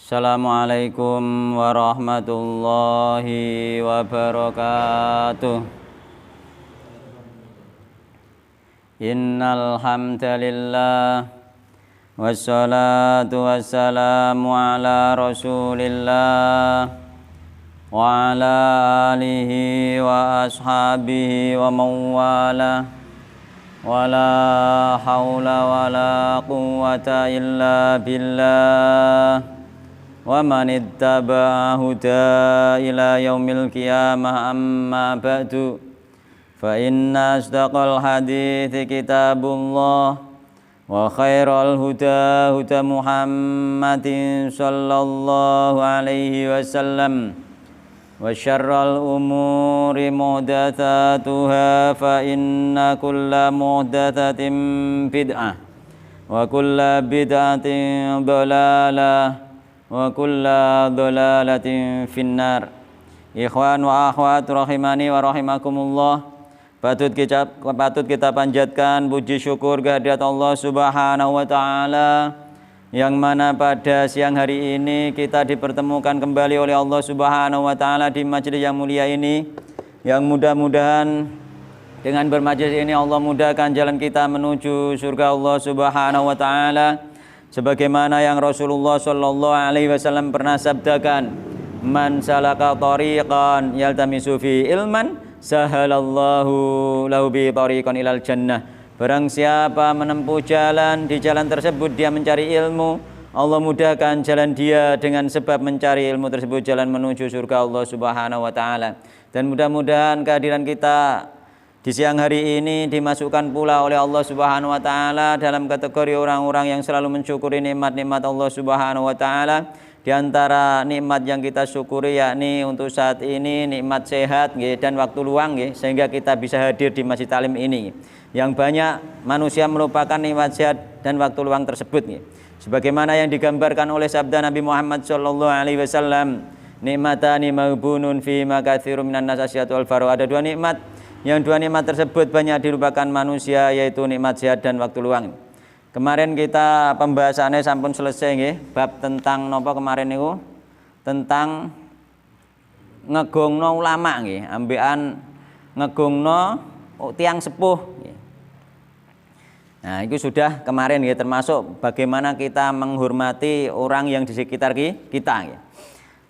Assalamualaikum warahmatullahi wabarakatuh. Innal hamdalillah wassalatu wassalamu ala Rasulillah wa ala alihi wa ashabihi wa mawala wala haula wala quwwata illa billah wa man ittaba'a huda ila yaumil qiyamah amma ba'du fa inna asdaqal hadithi kitabullah wa khairal huda huda Muhammadin sallallahu alaihi wasallam wa syarral umuri muhdatsatuha fa inna kulla muhdatsatin bid'ah wa kulla bid'atin dhalalah wa kulla dhalalatin finnar. Ikhwan wa akhwat rahimani wa rahimakumullah. Patut kita panjatkan puji syukur kehadirat Allah Subhanahu wa taala yang mana pada siang hari ini kita dipertemukan kembali oleh Allah Subhanahu wa taala di majelis yang mulia ini, yang mudah-mudahan dengan bermajelis ini Allah mudahkan jalan kita menuju surga Allah Subhanahu wa taala. Sebagaimana yang Rasulullah sallallahu alaihi wasallam pernah sabdakan, man salaka tariqan yaltamisu fi ilman sahalallahu lahu bi tariqan ilal jannah. Barang siapa menempuh jalan, di jalan tersebut dia mencari ilmu, Allah mudahkan jalan dia dengan sebab mencari ilmu tersebut jalan menuju surga Allah Subhanahu wa taala. Dan mudah-mudahan kehadiran kita di siang hari ini dimasukkan pula oleh Allah Subhanahu wa taala dalam kategori orang-orang yang selalu mensyukuri nikmat-nikmat Allah Subhanahu wa taala. Di antara nikmat yang kita syukuri yakni untuk saat ini nikmat sehat dan waktu luang, sehingga kita bisa hadir di Masjid Talim ini. Yang banyak manusia melupakan nikmat sehat dan waktu luang tersebut. Sebagaimana yang digambarkan oleh sabda Nabi Muhammad sallallahu alaihi wasallam, nikmatani maghbunun fi ma katsirun minan nas asyatul faru. Ada dua nikmat, yang dua nikmat tersebut banyak dilupakan manusia, yaitu nikmat sehat dan waktu luang. Kemarin kita pembahasannya sampun selesai nggih, bab tentang napa kemarin niku? Tentang ngegongno ulama nggih, ambekan ngegongno tiang sepuh nggih. Nah, itu sudah kemarin nggih, termasuk bagaimana kita menghormati orang yang di sekitar kita nggih.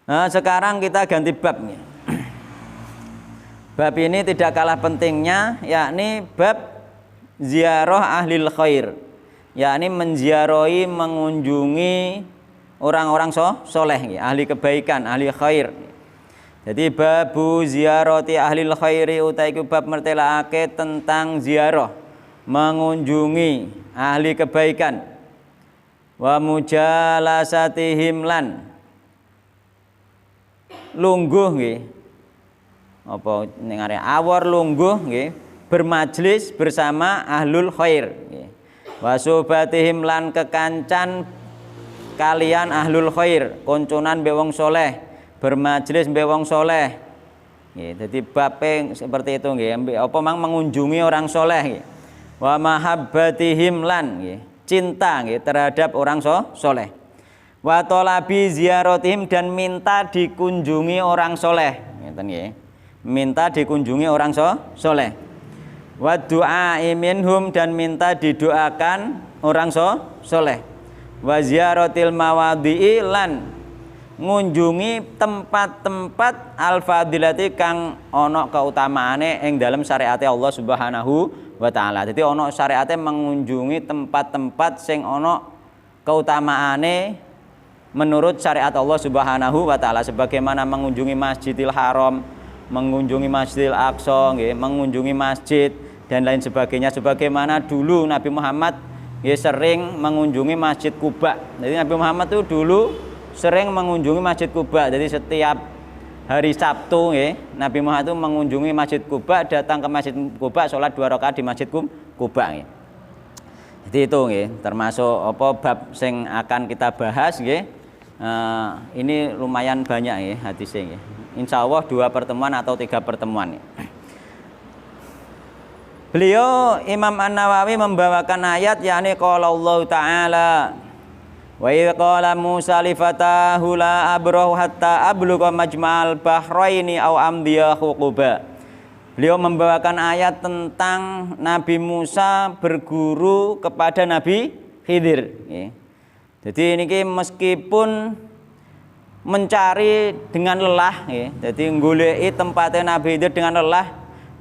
Nah, sekarang kita ganti bab nggih. Bab ini tidak kalah pentingnya, yakni bab ziarah ahlil khair, yakni menziarahi, mengunjungi orang-orang soleh, ahli kebaikan, ahli khair. Jadi babu ziarati ahlil khairi utaiku bab mertelake tentang ziarah, mengunjungi ahli kebaikan, wa mujalasatihim lan lungguh nggih. Apa ning arep awor lungguh nggih, bermajlis bersama ahlul khair nggih. Wa sobatihim lan kekancan kalian ahlul khair, konconan mbek wong saleh, bermajlis mbek wong saleh nggih. Dadi bape seperti itu nggih, apa mang mengunjungi orang saleh nggih. Wa mahabbatihim lan nggih, cinta nggih terhadap orang saleh. Wa talabi ziyaratihim dan minta dikunjungi orang saleh, ngeten nggih. Minta dikunjungi orang soleh. Wa du'a minhum dan minta didoakan orang soleh. Wa ziyaratil mawadhi'i lan ngunjungi tempat-tempat al-fadilati kang ana keutamaane ing dalam syariat Allah Subhanahu wa taala. Jadi ana syariate mengunjungi tempat-tempat sing ana keutamaane menurut syariat Allah Subhanahu wa taala, sebagaimana mengunjungi Masjidil Haram, mengunjungi Masjidil Aqsa, mengunjungi masjid dan lain sebagainya. Sebagaimana dulu Nabi Muhammad sering mengunjungi Masjid Quba. Jadi Nabi Muhammad itu dulu sering mengunjungi Masjid Quba. Jadi setiap hari Sabtu Nabi Muhammad itu mengunjungi Masjid Quba, datang ke Masjid Quba, sholat 2 rakaat di Masjid Quba. Jadi itu termasuk apa bab sing akan kita bahas ini lumayan banyak hadisnya. Insya Allah 2 pertemuan atau 3 pertemuan. Beliau Imam An-Nawawi membawakan ayat yakni qala Allah Ta'ala Wa idz qala Musa li fatahu la abrahu hatta ablugha majma'al bahraini aw amdiya huquba. Beliau membawakan ayat tentang Nabi Musa berguru kepada Nabi Khidir. Jadi ini meskipun mencari dengan lelah, jadi nggoleki tempatnya Nabi Khidir dengan lelah.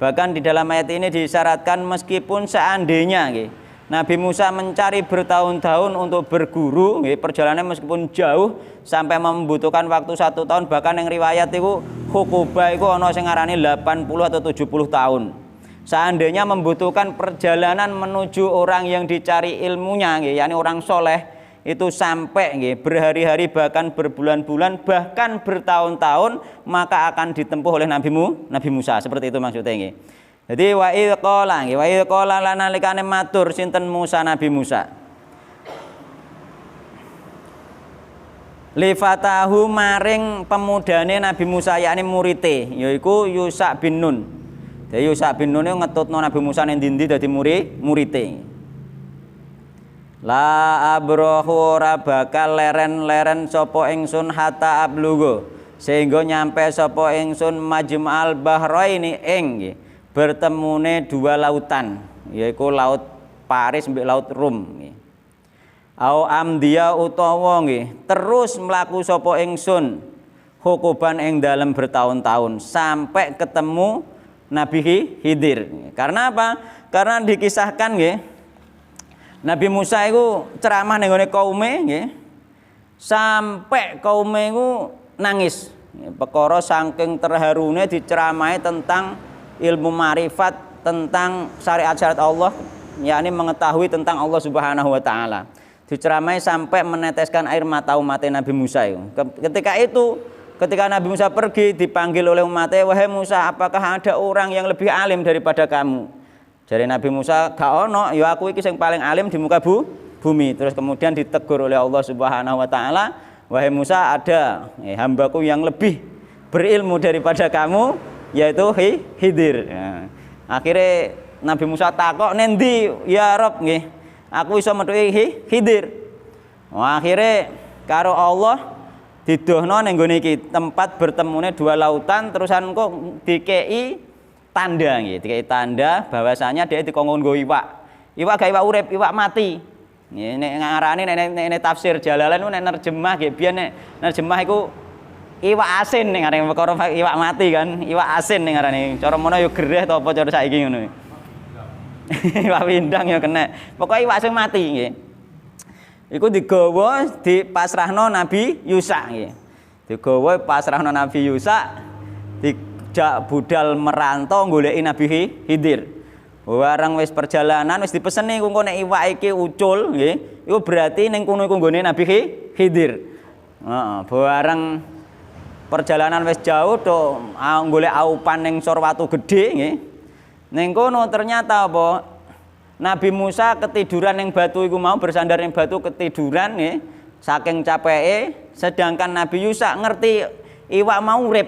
Bahkan di dalam ayat ini disyaratkan meskipun seandainya Nabi Musa mencari bertahun-tahun untuk berguru, perjalanan meskipun jauh sampai membutuhkan waktu 1 tahun, bahkan yang riwayat itu hukuba itu ono sing ngarani 80 atau 70 tahun. Seandainya membutuhkan perjalanan menuju orang yang dicari ilmunya, yakni orang soleh, itu sampai berhari-hari bahkan berbulan-bulan bahkan bertahun-tahun, maka akan ditempuh oleh Nabi Musa. Seperti itu maksudnya. Jadi wa idz qala nalikane matur sinten Musa, Nabi Musa li fatahu maring pemudane Nabi Musa, yakni murite yaiku Yusha bin Nun. Jadi Yusha bin Nun ngetutno Nabi Musa ning ndi dadi murite. La abrahu ora bakal leren-leren sapa ingsun hatta ablugo sehingga nyampe sapa ingsun majma'al bahraini ing bertemune 2 lautan, yaitu laut Paris mbek laut Rum. Au amdiya utawa terus mlaku sapa ingsun hukuban ing dalem bertahun-tahun sampai ketemu Nabi Khidir. Karena apa? Karena dikisahkan Nabi Musa itu ceramah ning gone kaume sampai kaume iku nangis. Perkara saking terharune diceramahi tentang ilmu marifat, tentang syariat-syariat Allah, yakni mengetahui tentang Allah Subhanahu wa taala. Diceramai sampai meneteskan air mata umat Nabi Musa itu. Ketika Nabi Musa pergi dipanggil oleh umatnya, "Wahai Musa, apakah ada orang yang lebih alim daripada kamu?" Jadi Nabi Musa, "Gak ono, ya aku iki sing paling alim di muka bumi." Terus kemudian ditegur oleh Allah Subhanahu wa taala, "Wahai Musa, ada hambaku yang lebih berilmu daripada kamu, yaitu Khidir." Ya. Akhirnya Nabi Musa takok, "Nendi ya Rob nggih? Aku iso metuki Khidir." Akhirnya karo Allah didohno ning gone iki tempat bertemune 2 lautan, terusan kok dikei tanda dikei tanda bahwasanya dia dikongkon nggo iwak. Iwak gak iwak urip, iwak mati. Nek ngarani nek tafsir Jalalain nek nerjemah nggih biyen nek nerjemah iku iwak asin ning arep perkara iwak mati kan, iwak asin ning arane. Cara mono ya gereh to apa cara saiki ngono. Iwak pindang ya kena. Pokoke iwak sing mati nggih. Iku digawa dipasrahno Nabi Yusha nggih. Digawa pasrahno Nabi Yusha, dijak budal merantau goleki Nabi Khidir. Barang wis perjalanan wis dipeseni engko nek iwak iki ucul nggih, iku berarti ning kono iku nggone Nabi Khidir. Heeh, barang perjalanan wis jauh to golek aupan ning sor watu gedhe nggih. Ning kono ternyata apa? Nabi Musa ketiduran ning batu iku mau, bersandar ning batu ketiduran nggih, saking capeke, sedangkan Nabi Yusha ngerti iwak mau urip.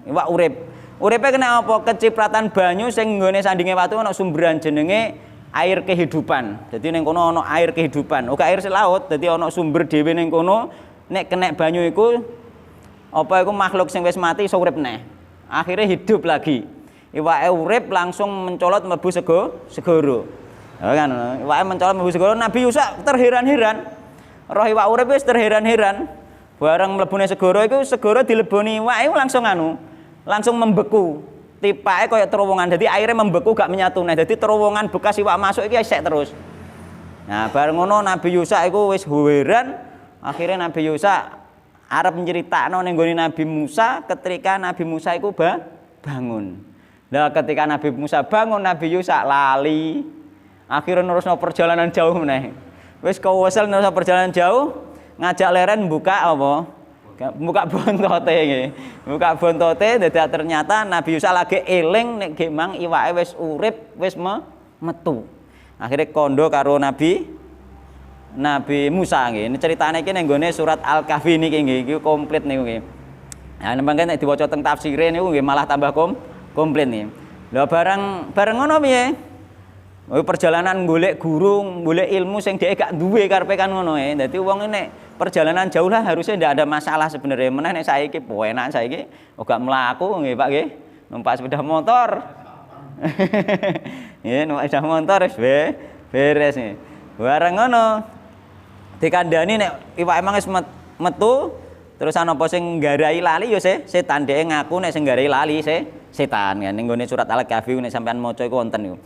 Iwak urip. Uripe kena apa? Kecipratan banyu sing nggone sandinge watu ana sumberan jenenge air kehidupan. Jadi ning kono ana air kehidupan. Uga air laut, dadi ana sumber dhewe ning kono. Nek kena banyu iku apa iku makhluk sing wis mati iso urip neh. Akhirnya hidup lagi. Iwake urip langsung mencolot mlebu segara. Ya kan, iwake mencolot mlebu segara, Nabi Yusha terheran-heran. Roh iwak urip wis terheran-heran. Bareng mlebune segara iku segara dileboni iwak iku langsung membeku. Tipake kaya terowongan. Jadi airnya membeku gak menyatu. Nah, jadi terowongan bekas iwak masuk iki isek terus. Nah, bareng ngono Nabi Yusha iku wis heran. Akhirnya Nabi Yusha arep nyeritakno ning nggone Nabi Musa ketika Nabi Musa iku bangun. Lah ketika Nabi Musa bangun, Nabi Yusha lali. Akhirnya nerusno perjalanan jauh meneh. Wis kewesel nerusno perjalanan jauh, ngajak leren buka apa? Buka bontote nggih. Buka bontote dadi ternyata Nabi Yusha lagi eling nek gemang iwake wis urip, wis metu. Akhirnya kondo karo Nabi Musa nggih. Ini ceritane iki ning gone surat Al-Kahfi niki nggih, iki komplit niku nggih. Nah, mangke nek diwaca teng tafsire niku nggih malah tambah komplit nih. Lah bareng ngono piye? Perjalanan golek guru, golek ilmu sing dhek gak duwe karepe kan ngono e. Dadi wong nek perjalanan jauh lah harusnya ndak ada masalah sebenarnya. Meneh nek saiki enak saiki gak mlaku nggih Pak nggih. Numpak sepeda motor. Nggih, numpak sepeda motor wis beres nggih. Bareng ngono dikandani nek iwak emang wis metu terus ana apa sing nggarai lali ya setan dhek ngaku nek sing nggarai lali setan kan ning gone surat Al-Kahfi nek sampean maca iku wonten niku.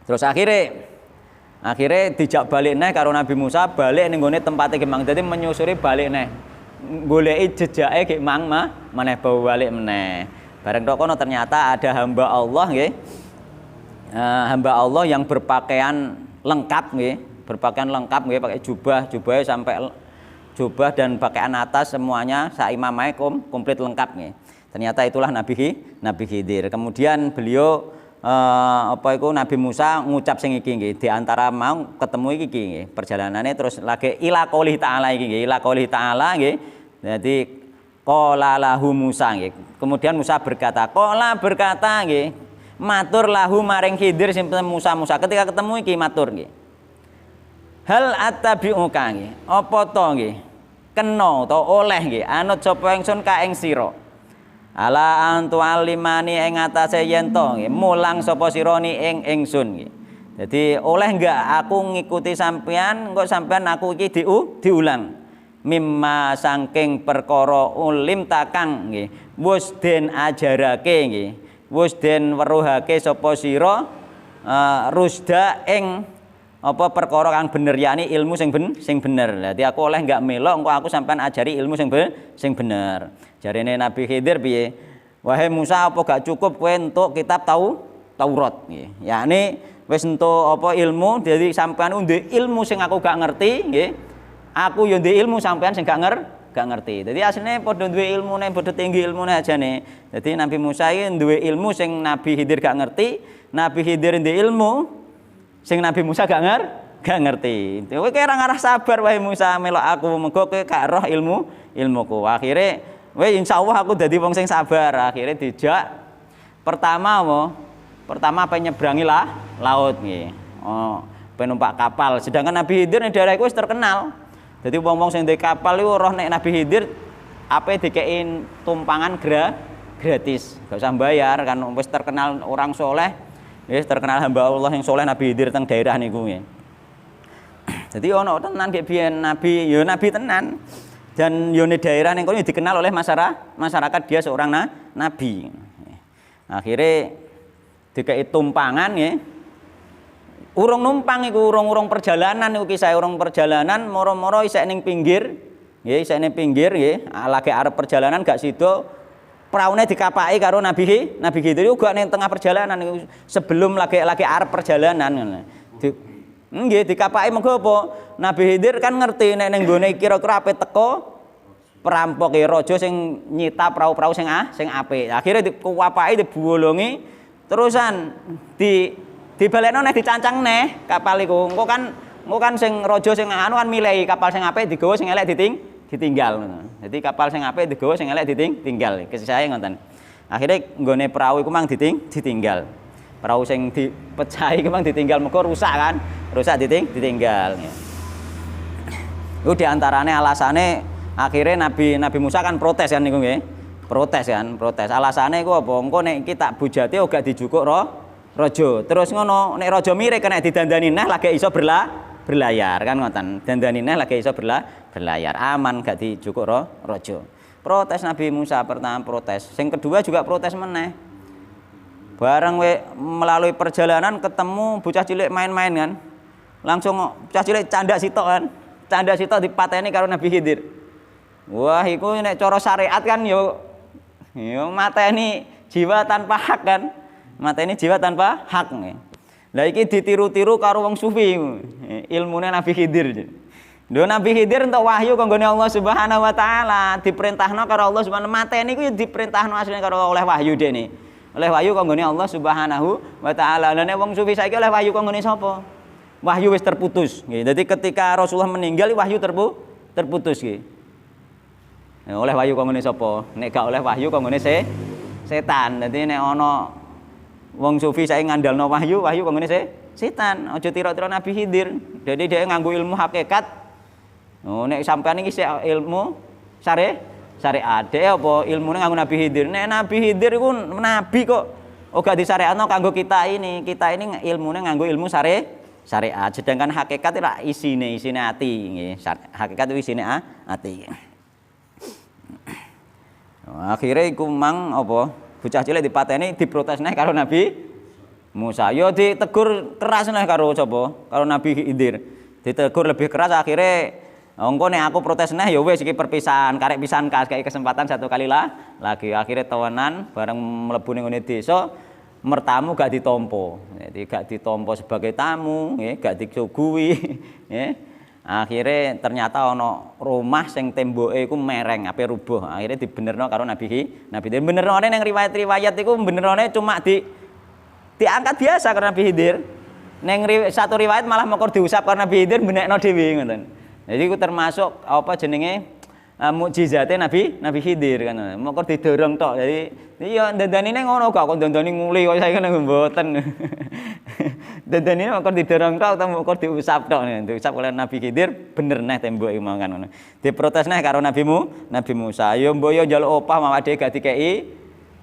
Terus akhirnya dijak balik neh karo Nabi Musa balik ning gone tempate Gemang. Dadi menyusuri balik neh. Goleki jejake Gemang maneh bau balik meneh. Bareng tok kono ternyata ada hamba Allah nggih. Hamba Allah yang berpakaian lengkap nggih, pakai jubahnya sampai jubah dan pakaian atas semuanya saimamai komplit lengkap nggih. Ternyata itulah Nabi Khidir. Kemudian beliau Nabi Musa ngucap sing iki nggih, di antara mau ketemu iki nggih. Perjalanannya terus lagi ila qouli ta'ala iki nggih, ila qouli ta'ala nggih. Dadi qala lahu Musa nggih. Kemudian Musa berkata nggih, matur lahu maring Khidir sing Musa ketika ketemu iki matur nggih. Hal attabi'uka nggih, apa to nggih? Kena to oleh nggih anut sapa ingsun ka ing sira. Ala antu alimani ing atase yen to nggih mulang sapa sira ni ing ingsun nggih. Dadi oleh enggak aku ngikuti sampean engko sampean aku iki diulang mimma saking perkara ulim takang nggih wis den ajarake nggih wis den weruhake sapa sira rusda ing apa perkara kang bener yakni ilmu sing bener. Dadi aku oleh enggak melok engko aku sampean ajari ilmu sing bener. Jarene Nabi Khidir piye? Wahai Musa apa gak cukup kowe entuk kitab Taurat nggih. Yakni wis entuk apa ilmu jadi sampean ndek ilmu sing aku gak ngerti nggih. Aku yo ndek ilmu sampean sing gak ngerti. Dadi asline padha duwe ilmune, padha tinggi ilmune ajane. Dadi Nabi Musa iki duwe ilmu sing Nabi Khidir gak ngerti, Nabi Khidir ndek ilmu sing Nabi Musa gak ngerti. Kowe ora ngarah sabar wahai Musa melok aku muga kowe gak roh ilmuku. Akhire kowe insyaallah aku dadi wong sing sabar. Akhire dijak pertama apa nyebrangi laut nggih. Penumpak kapal. Sedangkan Nabi Khidir ning daerah iku wis terkenal. Jadi wong-wong sing ndek kapal iku roh nek Nabi Khidir ape dikei tumpangan gratis. Gak usah bayar kan wis terkenal orang soleh. Wis terkenal hamba Allah yang soleh Nabi Khidir teng daerah niku nggih. Jadi ono tenan nggih biyen nabi tenan. Dan yo daerah ning kono dikenal oleh masyarakat dia seorang nabi. Akhirnya dikei tumpangan nggih. Urung numpang iku urung perjalanan niku kisah urung perjalanan moro-moro isek ning pinggir nggih isek ning pinggir nggih lagi arep perjalanan gak sida praune dikapaki karo Nabi Khidir uga ning tengah perjalanan niku sebelum lagi arep perjalanan ngono. Nggih dikapaki mengko apa Nabi Khidir kan ngerti nek ning gone kira-kira ape teko perampok raja sing nyita prau-prau sing apik. Akhire dikuwapaki dibolongi terusan dibalekno nek dicancang neh kapal iku. Engko kan sing raja sing anu kan milih kapal sing apik digawa sing elek ditinggal ngono. Dadi kapal sing apik digawa sing elek ditinggal. Kesisae ngoten. Akhire nggone prau iku mang ditinggal. Prau sing dipecahi iku mang ditinggal mergo rusak kan. Rusak ditinggal. Iku di antarane alasane akhirnya Nabi Musa kan protes kan niku nggih. Protes. Alasane iku apa? Engko nek iki tak bujate ora dijukuk raja. Terus ngono, nek raja mirip kena didandani neh lagi iso berlayar kan ngoten. Dandani neh lagi iso berlayar. Aman gak dijukuk raja. Protes Nabi Musa pertama protes. Sing kedua juga protes meneh. Bareng melalui perjalanan ketemu bocah cilik main-main kan. Langsung bocah cilik canda sitok kan. Canda sitok dipateni karo Nabi Khidir. Wah, iku nek cara syariat kan yo mateni jiwa tanpa hak kan. Mateni jiwa tanpa hak nih. Lah iki ditiru-tiru karo wong sufi. Ilmune Nabi Khidir. Lho Nabi Khidir entuk wahyu kanggone Allah Subhanahu wa taala, diperintahno karo Allah Subhanahu mateni iku diperintahno asline karo oleh wahyu dene. Oleh wahyu kanggone Allah Subhanahu wa taala. Lah nek wong sufi saiki oleh wahyu kanggone sapa? Wahyu wis terputus nggih. Dadi ketika Rasulullah meninggal wahyu terputus nggih. Oleh wahyu kanggone sapa? Nek gak oleh wahyu kanggone setan. Dadi nek ana wong sufi saiki ngandalno wahyu kanggone setan. Aja tira-tira Nabi Khidir. Jadi dia nganggo ilmu hakikat. Oh nek sampean iki ilmu syariat. Dhek apa ilmune nganggo Nabi Khidir. Nek Nabi Khidir iku nabi kok. Oh gak disyariatno kanggo kita ini. Kita ini ilmune nganggo ilmu syariat. Sedangkan hakikat ora isine ati nggih. Hakikat itu isine ati. Akhirnya iku mang apa bocah cilik dipateni diprotes neh karo Nabi Musa. Yo ditegur keras neh karo sapa? Karo Nabi Khidir. Ditegur lebih keras akhirnya engko nek aku protes neh ya wis iki perpisahan, karek pisan kasih kesempatan satu kali lagi. Akhirnya tawanan bareng mlebu ning ngene desa mertamu gak ditompo. Jadi gak ditompo sebagai tamu, nggih, gak disuguhi, nggih. Akhirnya ternyata ono rumah sing temboke iku mereng ape rubuh. Akhirnya dibenerno karo Nabi Khidir. Benerone ning riwayat-riwayat iku benerone cuma diangkat biasa karo Nabi Khidir. Ning satu riwayat malah mokor diusap karo Nabi Khidir benekno dhewe ngoten. Jadi iku termasuk apa jenenge mukjizate Nabi Khidir kan. Mokor didorong tok. Jadi iya dandanine ngono gak kok dandani nguli kok saiki nang mboten. Dandanine mokor didorong tok utawa mokor diusap tok. Diusap oleh Nabi Khidir bener neh tembok iku mangkan ngono. Diprotes neh karo Nabi Musa. Yo mboyo njaluk opah malah dhewe gak dikeki,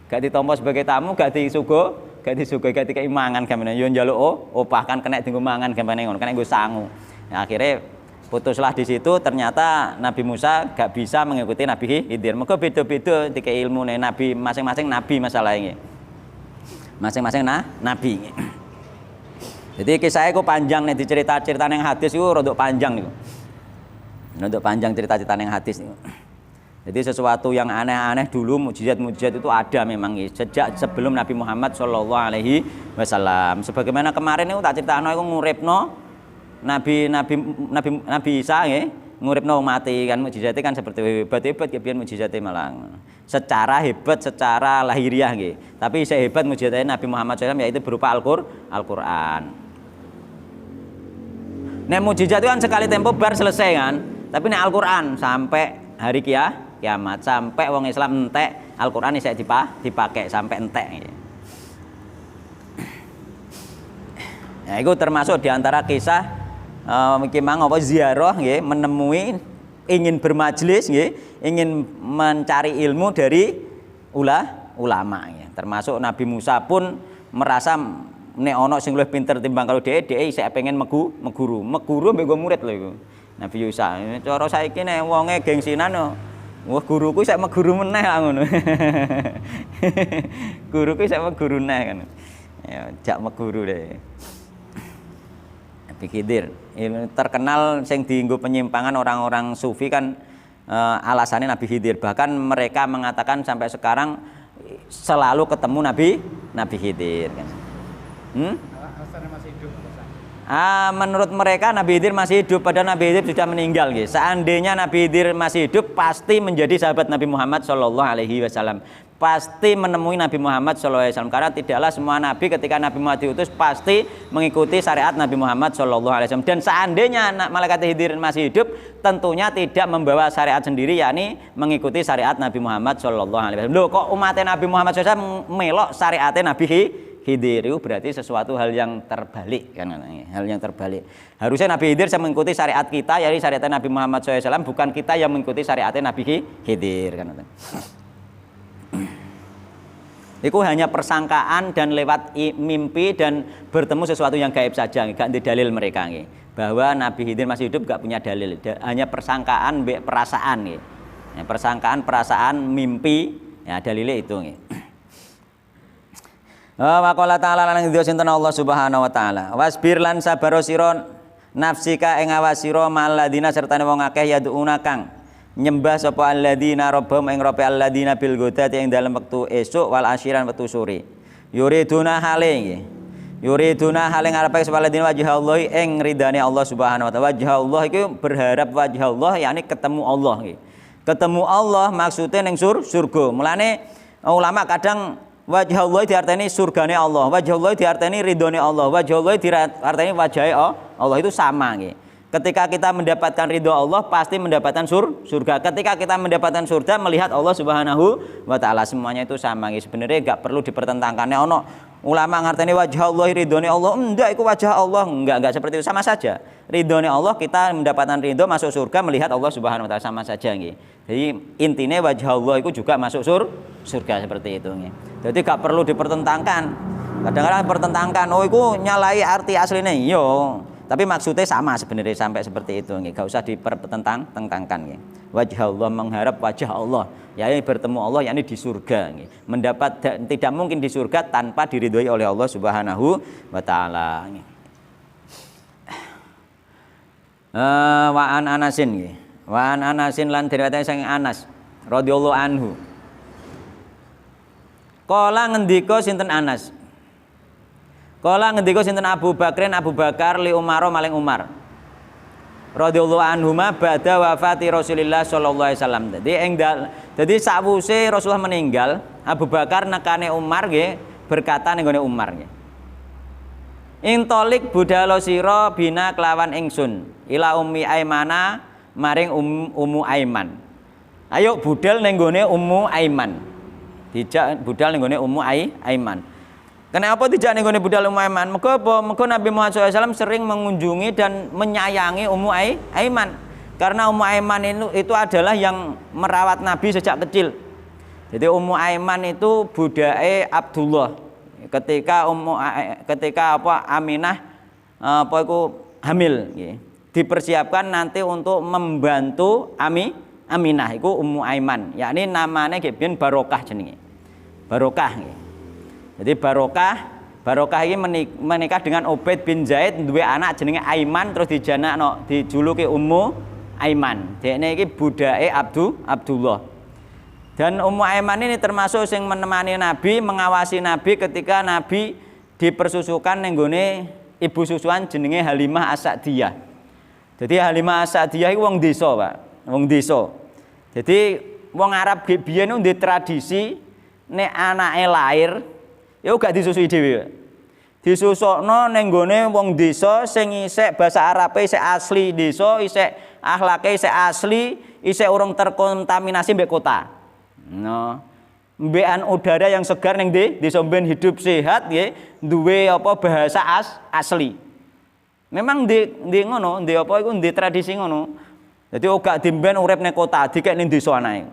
gak ditampa sebagai tamu, gak disuguhi, gak dikeki mangan gamane. Yo njaluk opah kan kena dienggo mangan gamane ngono, kena nggo sangu. Nah, akhirnya putuslah di situ. Ternyata Nabi Musa gak bisa mengikuti Nabi Khidir. Mergo beda-beda dikei ilmune nabi masing-masing nabi masalahnya. Masing-masing nabi. Jadi kisahnya ku panjang nih dicerita-cerita yang hadis itu rodok panjang nih. Rodok panjang cerita-cerita yang hadis nih. Jadi sesuatu yang aneh-aneh dulu mukjizat-mukjizat itu ada memang sejak sebelum Nabi Muhammad SAW. Sebagaimana kemarin itu tak ceritakan aku nguripno Nabi Isa nggih, nguripno mati kan mukjizate kan seperti hebat-hebat kebiyen mukjizate malah. Secara hebat secara lahiriah nggih. Tapi sehebat mukjizate Nabi Muhammad SAW yaitu berupa Al-Qur'an. Nek mukjizat itu kan sekali tempo bar selesai kan. Tapi nek Al-Qur'an sampai hari kiamat, sampai wong Islam entek Al-Qur'an isih dipakai sampai entek. Ya itu termasuk diantara kisah memang apa ziarah nggih, menemui ingin bermajlis nggih, ingin mencari ilmu dari ulama nggih. Termasuk Nabi Musa pun merasa nek ana sing luwih pinter timbang kalau dhek isih pengen meguru mbek murid lho iku. Nabi Musa. Cara saiki nek wonge gengsinan wah guruku isih meguru meneh lah ngono. Guruku isih meguru meneh kan. Ya jak meguru deh. Nabi Khidir terkenal sing dienggo penyimpangan orang-orang sufi kan alasannya Nabi Khidir. Bahkan mereka mengatakan sampai sekarang selalu ketemu Nabi Khidir kan. Alasannya masih hidup. Menurut mereka Nabi Khidir masih hidup padahal Nabi Khidir sudah meninggal gitu. Seandainya Nabi Khidir masih hidup pasti menjadi sahabat Nabi Muhammad SAW. Pasti menemui Nabi Muhammad SAW karena tidaklah semua nabi ketika Nabi Muhammad diutus pasti mengikuti syariat Nabi Muhammad SAW. Dan seandainya malaikat Khidir masih hidup tentunya tidak membawa syariat sendiri yakni mengikuti syariat Nabi Muhammad SAW. Loh kok umatnya Nabi Muhammad SAW melok syariatnya Nabi Khidir itu berarti sesuatu hal yang terbalik kan, hal yang terbalik. Harusnya Nabi Khidir mengikuti syariat kita yakni syariatnya Nabi Muhammad SAW, bukan kita yang mengikuti syariatnya Nabi Khidir kan. Itu hanya persangkaan dan lewat mimpi dan bertemu sesuatu yang gaib saja, gak ada dalil mereka nih. Bahwa Nabi Khidir masih hidup gak punya dalil, hanya persangkaan perasaan nih. Ya, persangkaan perasaan mimpi ya dalilnya itu nih. Wa qala ta'ala lan ngendika sinten Allah Subhanahu wa taala. Wasbir lan sabaro sira nafsika ing awasira mal ladina sertane wong akeh yaduna kang nyembah sapa alladzina rabbahum ing rabbi alladzina bil ghadati ing dalem wektu esuk wal asyiran wektu sore. Yuriduna hale ngarepe sapa alladzina wajha Allah ing ridane Allah Subhanahu wa taala. Wajha Allah iku berharap wajha Allah yakni ketemu Allah iki. Ketemu Allah maksudnya ning surga. Mulane ulama kadang wajah Allah diarteni surgane Allah, wajah Allah diarteni ridhone Allah, wajah Allah diarteni wajahe Allah itu sama nggih. Ketika kita mendapatkan ridho Allah pasti mendapatkan surga. Ketika kita mendapatkan surga melihat Allah Subhanahu wa taala semuanya itu sama nggih. Sebenarnya enggak perlu dipertentangkan. Ono ulama ngarteni wajah Allah ridhone Allah, enggak iku wajah Allah, enggak seperti itu, sama saja. Ridhone Allah kita mendapatkan ridho masuk surga melihat Allah Subhanahu wa taala sama saja nggih. Jadi intinya wajah Allah itu juga masuk surga seperti itu nggih. Jadi gak perlu dipertentangkan. Kadang-kadang pertentangkan, oh iku nyalai arti aslinya, iya. Tapi maksudnya sama sebenarnya sampai seperti itu nggih. Gak usah dipertentangkan nggih. Wajah Allah mengharap wajah Allah, yakni bertemu Allah yakni di surga nggih. Tidak mungkin di surga tanpa diridhoi oleh Allah Subhanahu wa taala nggih. Wa an Anasin nggih. Wa an Anasin lan diriwayatake saking Anas radhiyallahu anhu. Kala ngendika sinten Anas? Kala ngendika sinten Abu Bakar li Umar maling Umar. Radhiyallahu anhuma ba'da wafati Rasulillah sallallahu alaihi wasallam. Dadi sakwuse Rasulullah meninggal, Abu Bakar nekane Umar nggih berkata ning gone Umar nggih. Intolik budalo sira bina kelawan ingsun ila ummi Aimana maring Ummu Aiman. Ayo budal ning gone Ummu Aiman. Dijak budal ning gone Ummu Aiman. Kenapa dijak ning gone budal Ummu Aiman? Mergo apa? Mergo Nabi Muhammad SAW sering mengunjungi dan menyayangi Ummu Aiman. Karena Ummu Aiman itu adalah yang merawat Nabi sejak kecil. Jadi Ummu Aiman itu budake Abdullah. Ketika Aminah hamil nggih. Dipersiapkan nanti untuk membantu Aminah iku Ummu Aiman, yakni namanya nggih biyen Barokah jenenge. Barokah nggih. Jadi Barokah ini menikah dengan Ubaid bin Zaid, duwe anak jenenge Aiman, terus dijuluki Ummu Aiman. Dekne iki budake Abdullah. Dan Ummu Aiman ini termasuk yang menemani Nabi, mengawasi Nabi ketika Nabi dipersusukan ning gone ibu susuan jenenge Halimah As-Sa'diyah. Jadi Halimah As-Sa'diyah iku wong desa, Pak. Wong desa. Jadi wong Arab biyen ndek tradisi nek anake lair ya gak disusui dhewe. Disusukno ning gone wong desa sing isih basa Arabe isih asli desa, isih akhlake isih asli, isih urung terkontaminasi mbek kota. No, mbekan udara yang segar ning desa ben hidup sehat nggih, duwe apa bahasa asli. Memang di ngono, di apa iku di tradisi ngono. Jadi ora dimben urip ning kota, dikek ning desa anake.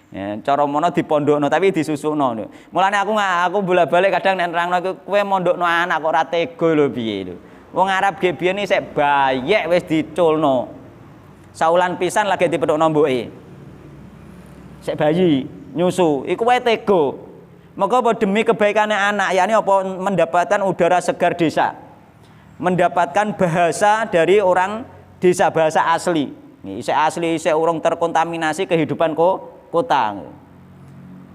Ya, cara mono dipondokno tapi disusukno. Mulane aku bolak-balik kadang nek nerangno kowe mondokno anak kok ora tega lho piye lho. Wong Arab biyen isih bayek wis diculno. Saulan pisan lagi dipethukno mboke. Sek bayi nyusu iku wae tega. Maka apa demi kebaikannya anak, yakni apa mendapatkan udara segar desa. Mendapatkan bahasa dari orang desa, bahasa asli. Isih asli, isih urung terkontaminasi kehidupan kota.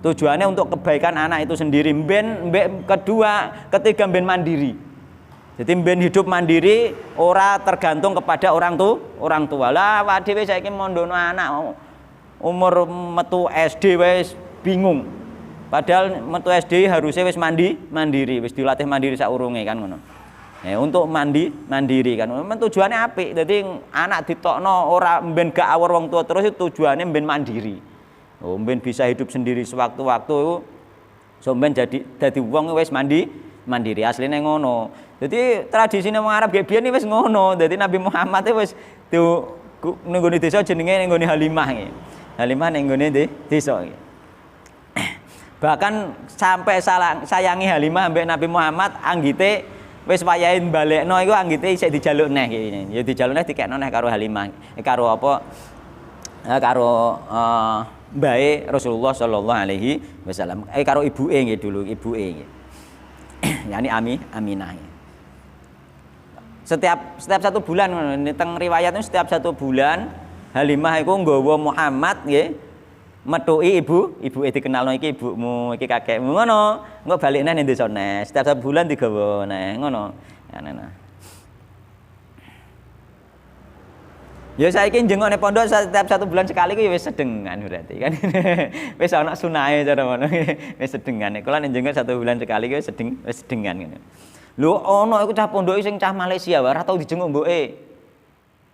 Tujuannya untuk kebaikan anak itu sendiri. Ketiga ben mandiri. Jadi ben hidup mandiri, ora tergantung kepada orang tua. Lah awake dhewe saiki mondokno anak umur metu SD wis bingung. Padahal metu SD harusnya wis mandiri, wis dilatih mandiri saurunge kan ngono. Untuk mandiri kan. Memang tujuannya apik. Dadi anak ditokno ora mben gak awor wong tua terus itu tujuannya mben mandiri. Mben bisa hidup sendiri sewaktu-waktu mben dadi wong wis mandiri asline ngono. Jadi tradisine wong Arab biyen wis ngono. Dadi Nabi Muhammad wis ning gone desa jenenge ning gone Halimah iki. Halimah ning gone desa iki. Bahkan sampai sayangi Halimah mbek Nabi Muhammad anggite wis wayahe balekno iku anggite isih dijaluk neh iki. Ya dijaluk neh dikekno neh karo Halimah. Karo apa? Karo mbae Rasulullah sallallahu alaihi wasallam. Karo ibuke nggih dulu, ibuke nggih. Yani Aminah. Setiap 1 bulan teng riwayat itu setiap 1 bulan Halimah iku nggawa Muhammad nggih metuki ibuke dikenalno iki ibumu, iki kakekmu ngono. Engko balik neh ning desa neh. Setiap 1 bulan digawa neh ngono. Ya saiki njengok ning pondok setiap 1 bulan sekali ku ya wis sedengan berarti kan. Wis ana sunahe cara ngono. Wis sedengan. Kula nek njengok 1 bulan sekali ku wis sedengan ngono. Lho ana iku cah pondok sing cah Malaysia wae ora tau dijenguk mboke.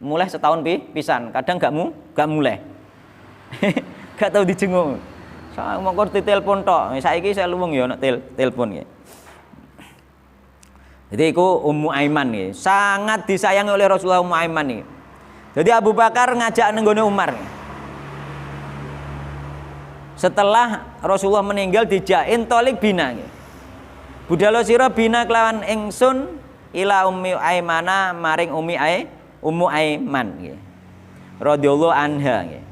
Mulai setahun pisan, kadang gak mulai. Gak tau dijenguk. Mongko ditelepon tok. Saiki saya luwung ya ana telepon nggih. Jadi iku Ummu Aiman nggih. Sangat disayangi oleh Rasulullah Ummu Aiman nggih. Jadi Abu Bakar ngajak nenggone Umar. Setelah Rasulullah meninggal dijain tolik bina nggih. Budhalo sira bina kelawan ingsun ila Ummi Aimana maring Ummu Aiman nggih. Radhiyallahu anha nggih.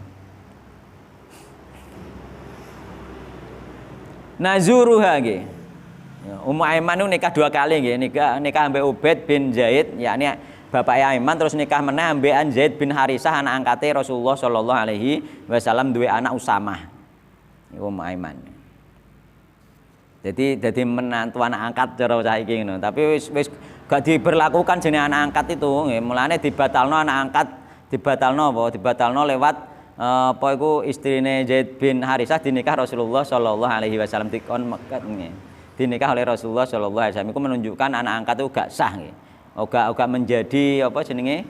Nazuruha nggih. Ummu Aiman itu nikah 2 kali nggih, nikah ambek Ubaid bin Zaid, yakni bapak Aiman, terus nikah meneh ambek Zaid bin Harisah anak angkate Rasulullah sallallahu alaihi wasallam, duwe anak Usamah. Iku Ummu Aiman. Jadi menantu anak angkat cara saiki ngono, tapi wis gak diberlakukan jenenge anak angkat itu nggih. Mulane dibatalno anak angkat, dibatalno apa? Dibatalno lewat apa iku istrine Zaid bin Harisah dinikah Rasulullah sallallahu alaihi wasallam dikon Mekah nggih. Dinikah oleh Rasulullah sallallahu alaihi wasallam. Iku menunjukkan anak angkat itu gak sah nggih. Oga menjadi apa jenenge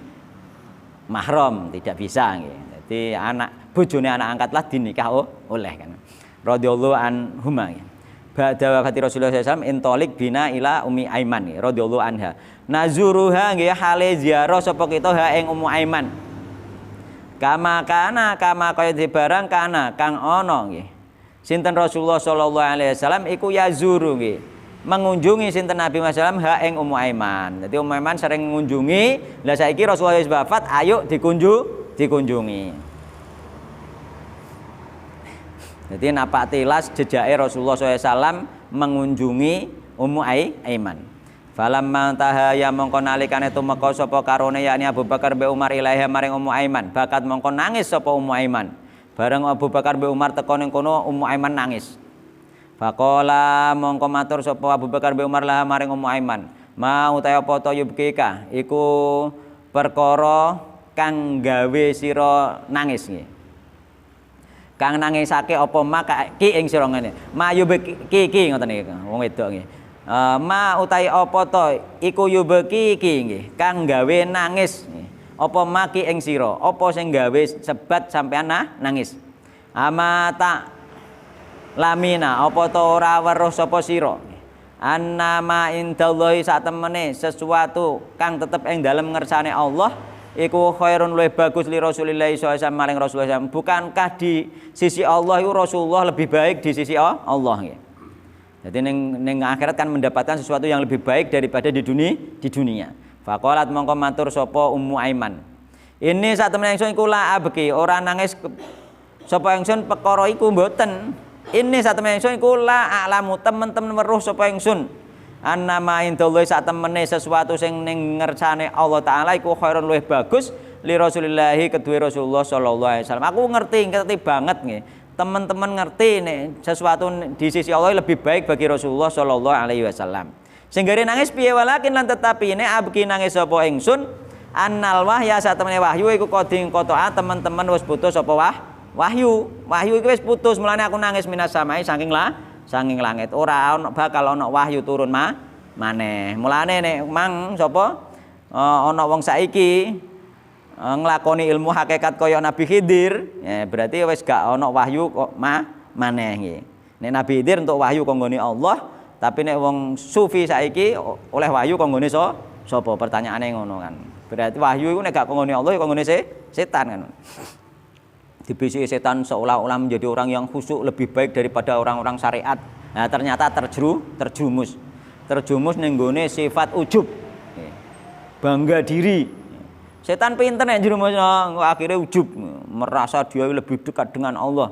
mahram, tidak bisa nggih. Jadi anak bojone anak angkatlah dinikah oleh kan. Radhiyallahu anhuma. Ba'da wafati Rasulullah sallallahu alaihi wasallam intolik bina ila Ummi Aiman radhiyallahu anha. Nazuruha nggih hale ziarah sapa kita ha ing Ummu Aiman. Kama kaya barang kana kang ana nggih. Sinten Rasulullah sallallahu alaihi wasallam iku yazuru nggih. Mengunjungi sinten Nabi sallallahu ha ing Ummu Aiman. Dadi Ummu Aiman sering ngunjungi, lah saiki Rasulullah wis wafat, ayo dikunjungi. Jadi napak tilas jejake Rasulullah SAW mengunjungi Ummu Aiman. Falamma tahaya mongko nalikane tumeka sapa karone yakni Abu Bakar be Umar ilaiha maring Ummu Aiman, bakat mongko nangis sapa Ummu Aiman. Bareng Abu Bakar be Umar teko ning kono Ummu Aiman nangis. Faqala mongko matur sapa Abu Bakar be Umar lah maring Ummu Aiman, "Ma utahe apa ta yubkika iku perkara kang gawe sira nangis nggih." Kang nangisake apa ma ki ing sira ngene. Ma yubki ngoten iki wong wedok nggih. Ma utahe apa to iku yubki nggih, kang gawe nangis nggih. Apa ma ki ing sira, apa sing gawe sebat sampean nangis. Amata lamina apa to ora weruh sapa sira. Annama indallahi satemene sesuatu kang tetep ing dalem ngersane Allah iku khairun luwih bagus li Rasulillah sallallahu alaihi wasallam maring Rasulullah SAW. Bukankah di sisi Allah itu Rasulullah lebih baik di sisi Allah nggih. Jadi ning akhirat kan mendapatkan sesuatu yang lebih baik daripada di dunia. Faqalat mongko matur sapa Ummu Aiman. Ini sak temen ingsun iku la abki, ora nangis sapa ingsun perkara iku mboten. Ini sak temen ingsun iku la alamu, temen-temen weruh sapa ingsun. Annama indallahi sak temene sesuatu sing ning ngersane Allah taala iku khairun luwih bagus li Rasulillah kedue Rasulullah sallallahu alaihi wasallam. Aku ngerti banget nggih. Teman-teman ngerti nek sesuatu di sisi Allah lebih baik bagi Rasulullah sallallahu alaihi wasallam. Sing gare nangis piye walakin lan tetapi nek abki nangis sapa ingsun annal wahya sak temene wahyu iku koding kotoa teman-teman wis putus sapa wahyu. Wahyu iku wis putus, mulane aku nangis minas samai saking langit ora bakal ana wahyu turun maneh. Mulane nek mang sapa ana wong saiki nglakoni ilmu hakikat kaya Nabi Khidir, ya berarti wis gak ana wahyu kok maneh nggih. Nek Nabi Khidir entuk wahyu kanggone Allah, tapi nek wong sufi saiki oleh wahyu kanggone sapa? Pertanyaane ngono kan. Berarti wahyu iku nek gak kanggone Allah ya kanggone setan kan. Dibisiki setan seolah-olah menjadi orang yang khusyuk lebih baik daripada orang-orang syariat. Nah, ternyata terjumus ning nggone sifat ujub. Bangga diri. Setan pinter nek jerumus akhirnya ujub, merasa dia lebih dekat dengan Allah.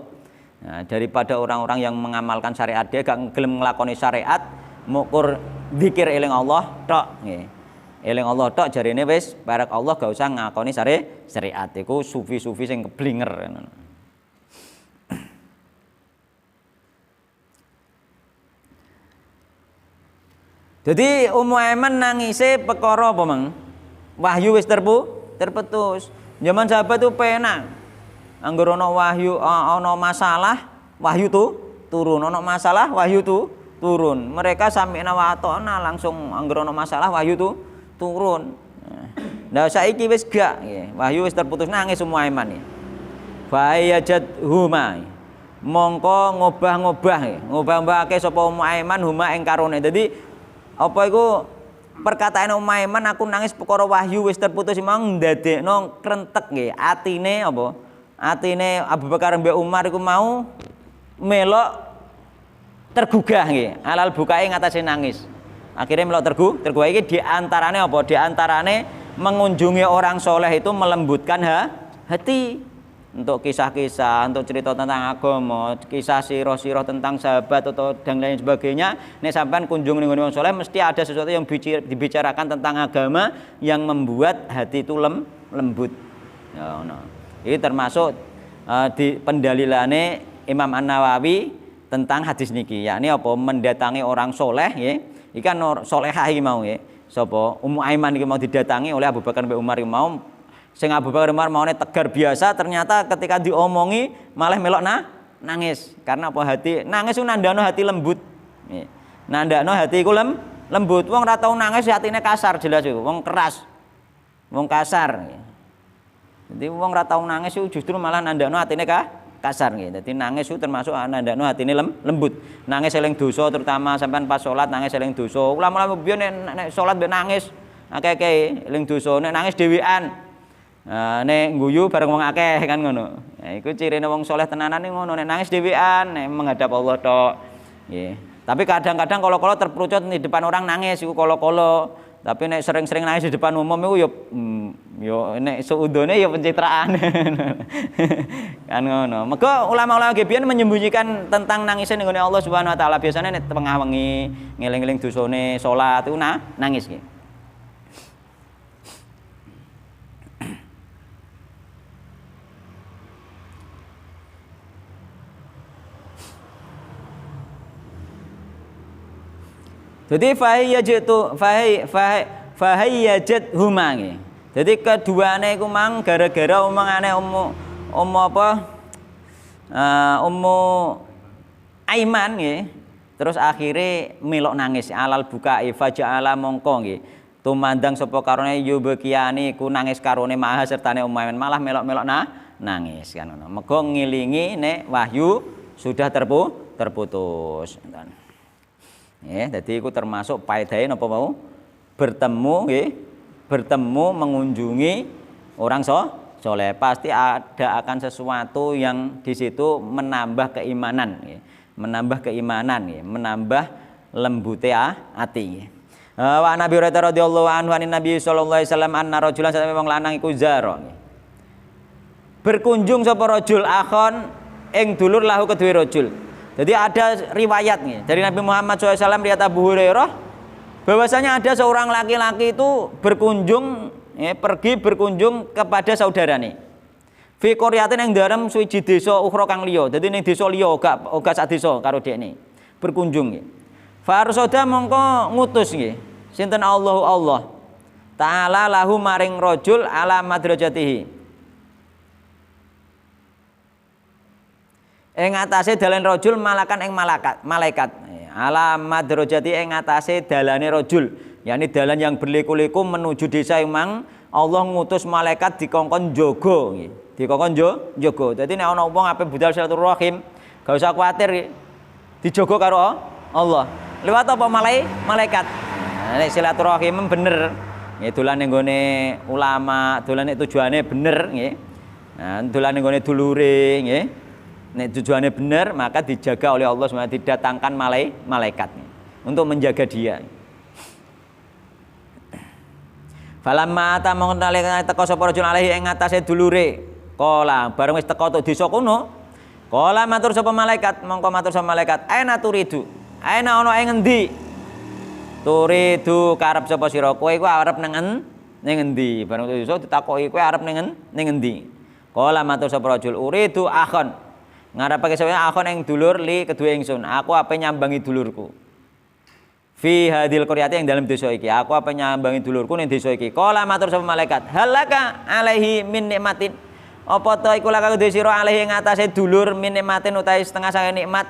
Nah, daripada orang-orang yang mengamalkan syariat, dia gak gelem nglakoni syariat, mukur zikir eling Allah tok nggih. Eling Allah tok jarine wis barak Allah gak usah ngakoni syariat. Iku sufi-sufi sing keblinger. Jadi Ummu Aiman nangise perkara apa mang? Wahyu wis terputus. Zaman sahabat itu penak. Angger ana wahyu ana masalah, wahyu tuh turun. Ana masalah, wahyu tuh turun. Mereka sami'na wa ata'na langsung angger ana masalah, wahyu tuh turun. Nah saiki wis gak nggih. Wahyu wis terputus, nangis Ummu Aiman nggih. Fa yajad huma. Mongko ngobah-ngobahake sapa Ummu Aiman huma ing karone. Dadi apa iku perkataan Umaiman aku nangis perkara wahyu wis terputus mau ndadekno krentek nggih atine apa? Atine Abu Bakar mbek Umar iku mau melok tergugah nggih. Alal bukae ngatasé nangis. Akhirnya melok tergugah iki diantarane apa? Diantarane mengunjungi orang soleh itu melembutkan hati. Untuk kisah-kisah, untuk cerita tentang agama, kisah sirah-sirah tentang sahabat atau dan lain sebagainya. Nek sampean kunjung ning wong saleh mesti ada sesuatu yang dibicarakan tentang agama yang membuat hati itu lembut. Ya, no. Ini termasuk di pendalilane Imam An-Nawawi tentang hadis niki. Yakni apa? Mendatangi orang soleh, ya. Iki kan solehah iki mau, ya. Sapa? Ummu Aiman iki mau didatangi oleh Abu Bakar bin Umar mau. Sing Abu Bakar Umar maune tegar biasa, ternyata ketika diomongi malah melok nangis. Karena apa? Hati nangis ku nandano hati lembut. Nandano hati iku lembut. Wong ora tau nangis hatine kasar jelas iku. Wong keras. Wong kasar. Jadi wong ora tau nangis iku justru malah nandano hatine kasar nggih. Dadi nangis itu termasuk nandano hatine lembut. Nangis eling dosa terutama sampean pas salat nangis eling dosa. Ulama-ulama biyen nek salat mbek nangis akeh-akeh eling dosa. Nek nangis dhewean nek guyu bareng wong akeh kan ngono. Ya iku cirine wong saleh tenanan ngono, nek nangis dhewean, nek menghadap Allah tok. Nggih. Tapi kadang-kadang kala-kala terperucut di depan orang nangis iku kala-kala. Tapi nek sering-sering nangis di depan umum iku yo nek seudone ya pencitraan. Kan ngono. Mergo ulama-ulama biyen menyembunyikan tentang nangisnya ning Allah Subhanahu wa taala. Biasane nek tengah wengi ngeling-eling dosane salat iku nangis nggih. Jadi fahayyajat huma nggih. Jadi keduane iku mang gara-gara omongane Ummu Aiman nggih. Terus akhirnya melok nangis alal bukai faja'ala mongko nggih. Tumandang sapa karone yubkiani ku nangis karone maha sertane Ummu Aiman malah melok-melok nangis kan ngono. Mergo ngilingi nek wahyu sudah terputus. Ya, jadi itu termasuk paidahe napa mau bertemu nggih, bertemu mengunjungi orang soleh pasti akan sesuatu yang di situ menambah keimanan nggih, menambah lembute ati. Wa Nabi radhiyallahu anhu anin Nabi sallallahu alaihi wasallam anna rajulan sate wong lanang iku zara. Berkunjung sapa rajul akhon ing dulur lahu kedue rajul. Jadi ada riwayat nih dari Nabi Muhammad SAW riwayat Abu Hurairah bahwasanya ada seorang laki-laki itu pergi berkunjung kepada saudarane. Fi qaryatin ing dalem suwiji desa ukhra kang liya. Dadi ning desa liya uga sak desa karo dekne. Berkunjung nggih. Fa arsada mongko ngutus nggih. Sinten Allah Ta'ala lahu maring rajul ala madrajatihi. Ing atase dalan rajul malakan ing malaikat. Ala madrajati ing atase dalane rajul, yakni dalan yang berliku-liku menuju desa imang Allah ngutus malaikat dikongkon jaga nggih. Dikongkon jaga. Dadi nek ana wong ape budal silaturahim, gak usah kuwatir dijaga karo Allah. Lewat apa malaikat. Nek silaturahim bener, nggih dolan ning gone ulama, dolan nek tujuane bener nggih. Nah, dolan ning gone dulure nggih. Nek tujuannya benar maka dijaga oleh Allah SWT, didatangkan malaikat untuk menjaga dia. Falamma ata mongko nalika teka sapa rajul alaihi ing atase dulure. Kala bareng wis teka tok desa kono. Kala matur sapa malaikat, mongko matur sapa malaikat, "Aina turidu?" Aina ana ing endi? Turidu karep sapa sira? Kowe iku arep ning endi? Bareng desa ditakoki kowe arep ning endi? Kala matur sapa rajul, "Uridu akhon." Ngarepake saya akhon ing dulur li kedue ingsun. Aku ape nyambangi dulurku. Fi hadil qaryati ing dalam desa iki. Aku ape nyambangi dulurku ning desa iki. Qala matur sapa malaikat, "Halaka alaihi min nikmatin." Apa ta iku laka kedue sira alaihi ing atase dulur min nikmatin utahe setengah sange nikmat.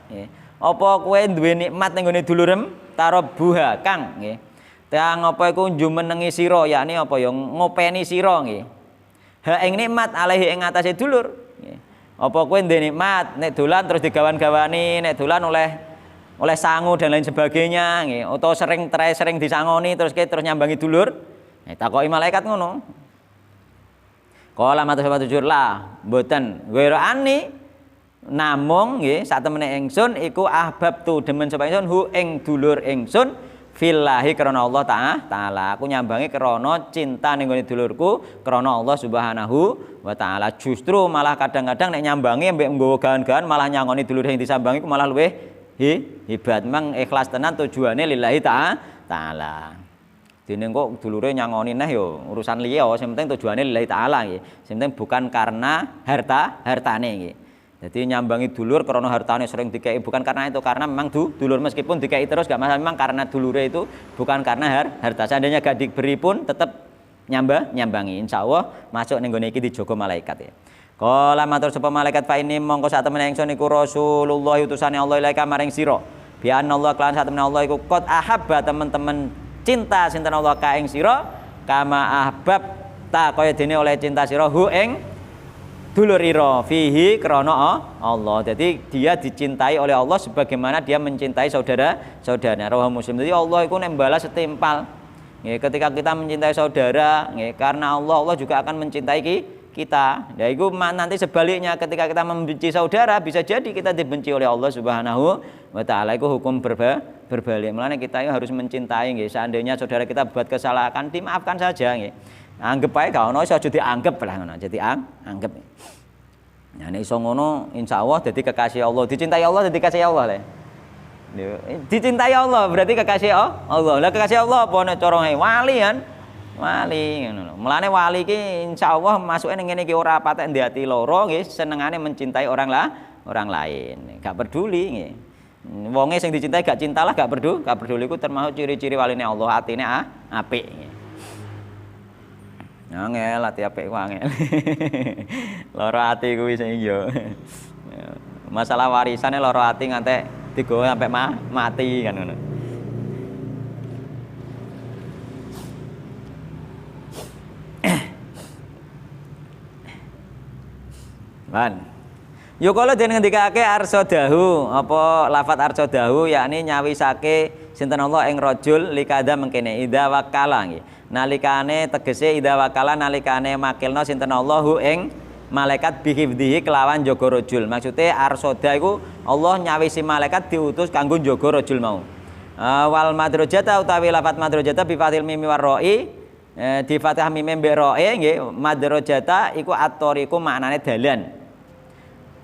Nggih. Apa kowe duwe nikmat ning gone dulurem? Tarabbuha kang nggih. Tang apa iku jumenengi sira, yakni apa ya ngopeni sira nggih. Ha ing nikmat alaihi ing atase dulur. Nggih. Apa kowe ndek nikmat nek dolan terus digawan-gawani, nek dolan oleh oleh sangu dan lain sebagainya nggih, utawa sering disangoni terus nyambangi dulur. Takoki malaikat ngono. Kala matur sapa tujur lah, mboten ani namung nggih sak temene ingsun iku ahbabtu demen sapa ingsun hu ing dulur ingsun fillahi krana Allah taala. Aku nyambangi krana cinta ning gone dulurku krana Allah Subhanahu wa taala. Justru malah kadang-kadang nek nyambangi mbek nggawa gahan-gahan malah nyangoni dulur sing disambangi ku malah luwih hebat. Memang ikhlas tenan tujuane lillahi taala. Dene kok dulure nyangoni neh ya urusan liya, sing penting tujuane lillahi taala nggih. Sing penting bukan karena hartane nggih. Jadi nyambangi dulur karena hartanya sering dikei bukan karena itu, karena memang dulur meskipun dikei terus gak masalah, memang karena dulure itu bukan karena harta. Seandainya gak diberi pun tetap nyambangi. Insyaallah masuk ning gone iki dijogo malaikat ya. Kala matur sapa malaikat fa ini mongko sak temene ingsun iku Rasulullah utusane Allah ilaika maring sira. Bi Allah kelan sak temene Allah iku qad ahabba teman-teman cinta sinten Allah ka ing sira kama ahbab ta kaya dene oleh cinta sira hu ing dulur ira fihi krana Allah. Jadi dia dicintai oleh Allah sebagaimana dia mencintai saudara-saudaranya. Rawahu Muslim. Jadi Allah itu nembala setimpal. Nggih, ketika kita mencintai saudara, nggih, karena Allah juga akan mencintai kita. Ya itu nanti sebaliknya ketika kita membenci saudara bisa jadi kita dibenci oleh Allah Subhanahu wa taala. Itu hukum berbalik. Mulane kita harus mencintai nggih. Seandainya saudara kita buat kesalahan dimaafkan saja nggih. Anggap ae gak ono iso aja dianggap lah ngono. Jadi anggap. Nah nek iso ngono insyaallah dadi kekasih Allah, dicintai Allah dadi kekasih Allah le. Dicintai Allah berarti kekasih Allah. Lah kekasih Allah apa nek cara wali kan? Wali ngono lho. Mulane wali iki insyaallah masuke ning ngene iki ora patek ndek ati loro nggih, senengane mencintai orang lain. Gak peduli nggih. Wonge sing dicintai gak cintalah gak peduli iku termasuk ciri-ciri waline Allah, atine apik nggih. Angel ati apik ku angel. Lara ati kuwi sing iya. Masalah warisane lara ati ngantek digawa sampai mati kan ngono. Ban. Yo kala den ngendikake arsadahu, apa lafat arsadahu yakni nyawisake sinten Allah ing rajul likada mengkene idza wakala nggih. Nalikane tegese idza wakala nalikane makilna sinten Allahu ing malaikat bihifdhihi kelawan jaga rajul. Maksude arsada iku Allah nyawisi malaikat diutus kanggo jaga rajul mau. Wal madrojata utawi lafat madrojata bi fathil mim war ra'i di fathah mim mbek ra'i nggih. Madrojata iku at-thariqu maknane dalan.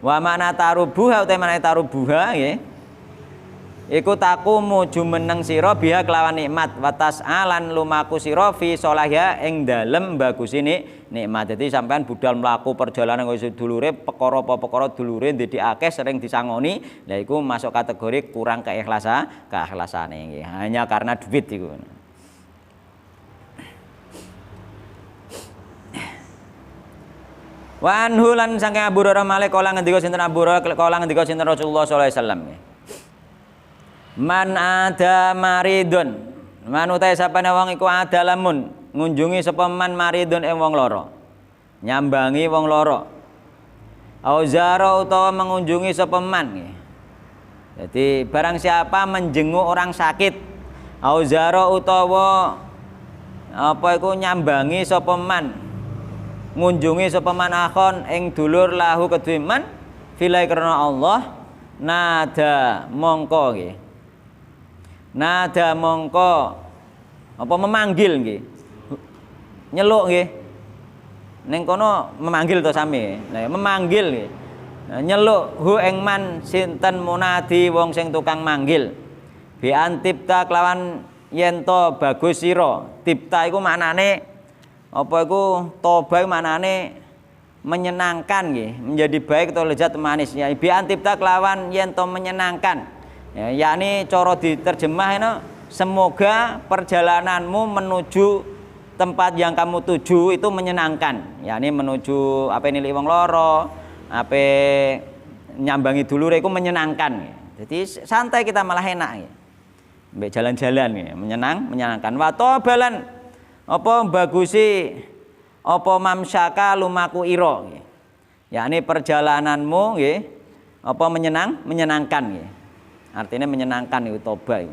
Wa makna tarubuha utawi maknane tarubuha nggih. Iku takumu jumeneng sira biha kelawan nikmat watas alan lumaku sira fi solahya ing dalem bagusine nikmat. Dadi sampean budal mlaku perjalanan kaya dulure perkara apa perkara dulure ndek akeh sering disangoni, lha iku masuk kategori kurang keikhlasane nggih. Hanya karena duit iku. Wa anhu lan saking Abu Hurairah malik kala ngendika sinten Abu Hurairah kala ngendika sinten Rasulullah sallallahu alaihi wasallam. Man ada maridun, man utai sapane wong iku ada lamun ngunjungi sapa man maridun ing wong lara, nyambangi wong lara. Auzara utawa mengunjungi sapa man. Jadi barang siapa menjenguk orang sakit, auzara utawa apa iku nyambangi sapa man, ngunjungi sapa man akhon ing dulur lahu kedue man filai karena Allah nada mongko nggih. Nada mongko apa memanggil nggih. Nyeluk nggih. Ning kono memanggil to sami. Nah, memanggil nggih. Nah, nyeluk hu ing man sinten munadi wong sing tukang manggil. Bi antipta kelawan yen to bagus sira. Tipta iku maknane apa iku toba maknane menyenangkan nggih, menjadi baik atau lezat manis. Ya bi antipta kelawan yen to menyenangkan. Ya, yakni cara diterjemah ini semoga perjalananmu menuju tempat yang kamu tuju itu menyenangkan. Yakni menuju apa ini wong loro, apa nyambangi dulure itu menyenangkan. Jadi santai kita malah enak. Mbek jalan-jalan menyenangkan. Wa balan apa bagusi apa mamsyaka lumaku ira. Yakni perjalananmu nggih apa menyenangkan nggih. Artinya menyenangkan itu toba itu.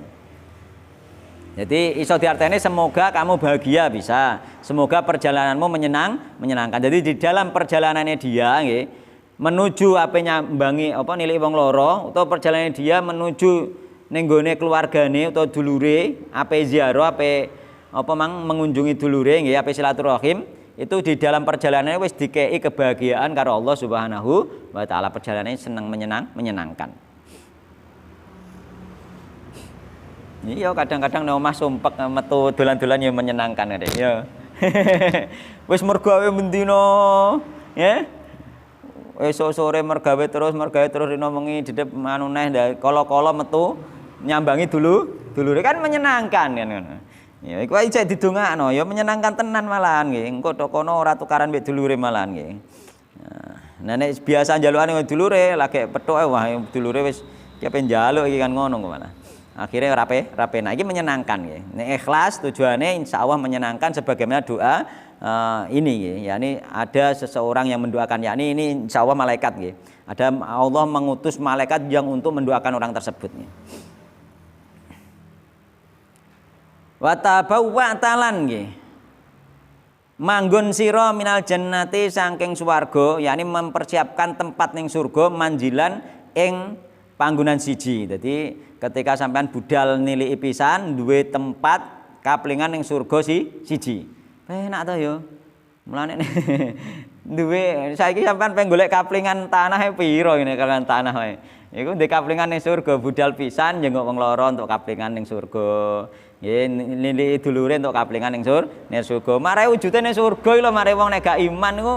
Jadi iso diarteni semoga kamu bahagia bisa. Semoga perjalananmu menyenangkan. Jadi di dalam perjalanannya dia nggih menuju apa nyambangi apa nilai wong loro utawa perjalanan dia menuju ning gone keluargane utawa dulure ape ziarah ape apa mang mengunjungi dulure nggih ape silaturahim itu di dalam perjalanannya wis dikei kebahagiaan karo Allah Subhanahu wa taala. Perjalanannya senang menyenangkan. Iya kadang-kadang nek omah sumpek metu dolan-dolan ya menyenangkan ya. Ya. Wis mergawe mendino ya. Esuk sore mergawe terus rino mengi dedep anu neh kala-kala metu nyambangi dulure kan menyenangkan kan ngono. Ya iku ae cek didongakno ya menyenangkan tenan malahan nggih. Engko tok kono ora tukaran mbek dulure malahan nggih. Nah nek biasa njalukane dulure lagi pethoke wah dulure wis kepen njaluk iki kan ngono kok malah. Akhirnya rape. Nah, ini menyenangkan ya. Ini ikhlas tujuannya insya Allah menyenangkan sebagaimana doa ini ya. Ini ada seseorang yang mendoakan yakni ini insya Allah malaikat ya. Ada Allah mengutus malaikat yang untuk mendoakan orang tersebut ya. Wa tabawwa talan nggih. Manggon sira minal jannati saking swarga yakni mempersiapkan tempat ning surga manjilan ing panggonan siji. Jadi ketika sampean budal nilai pisan duwe tempat kaplingan ning surga siji. Enak to ya. Mulane duwe saiki sampean pengen golek kaplingan tanah piro ngene kalian tanah wae. Iku ndek kaplingan ning surga budal pisan njengok wong loro untuk kaplingan ning surga. Nggih nilai dulure untuk kaplingan ning surga. Mare wujude ning surga lho mare wong nek gak iman niku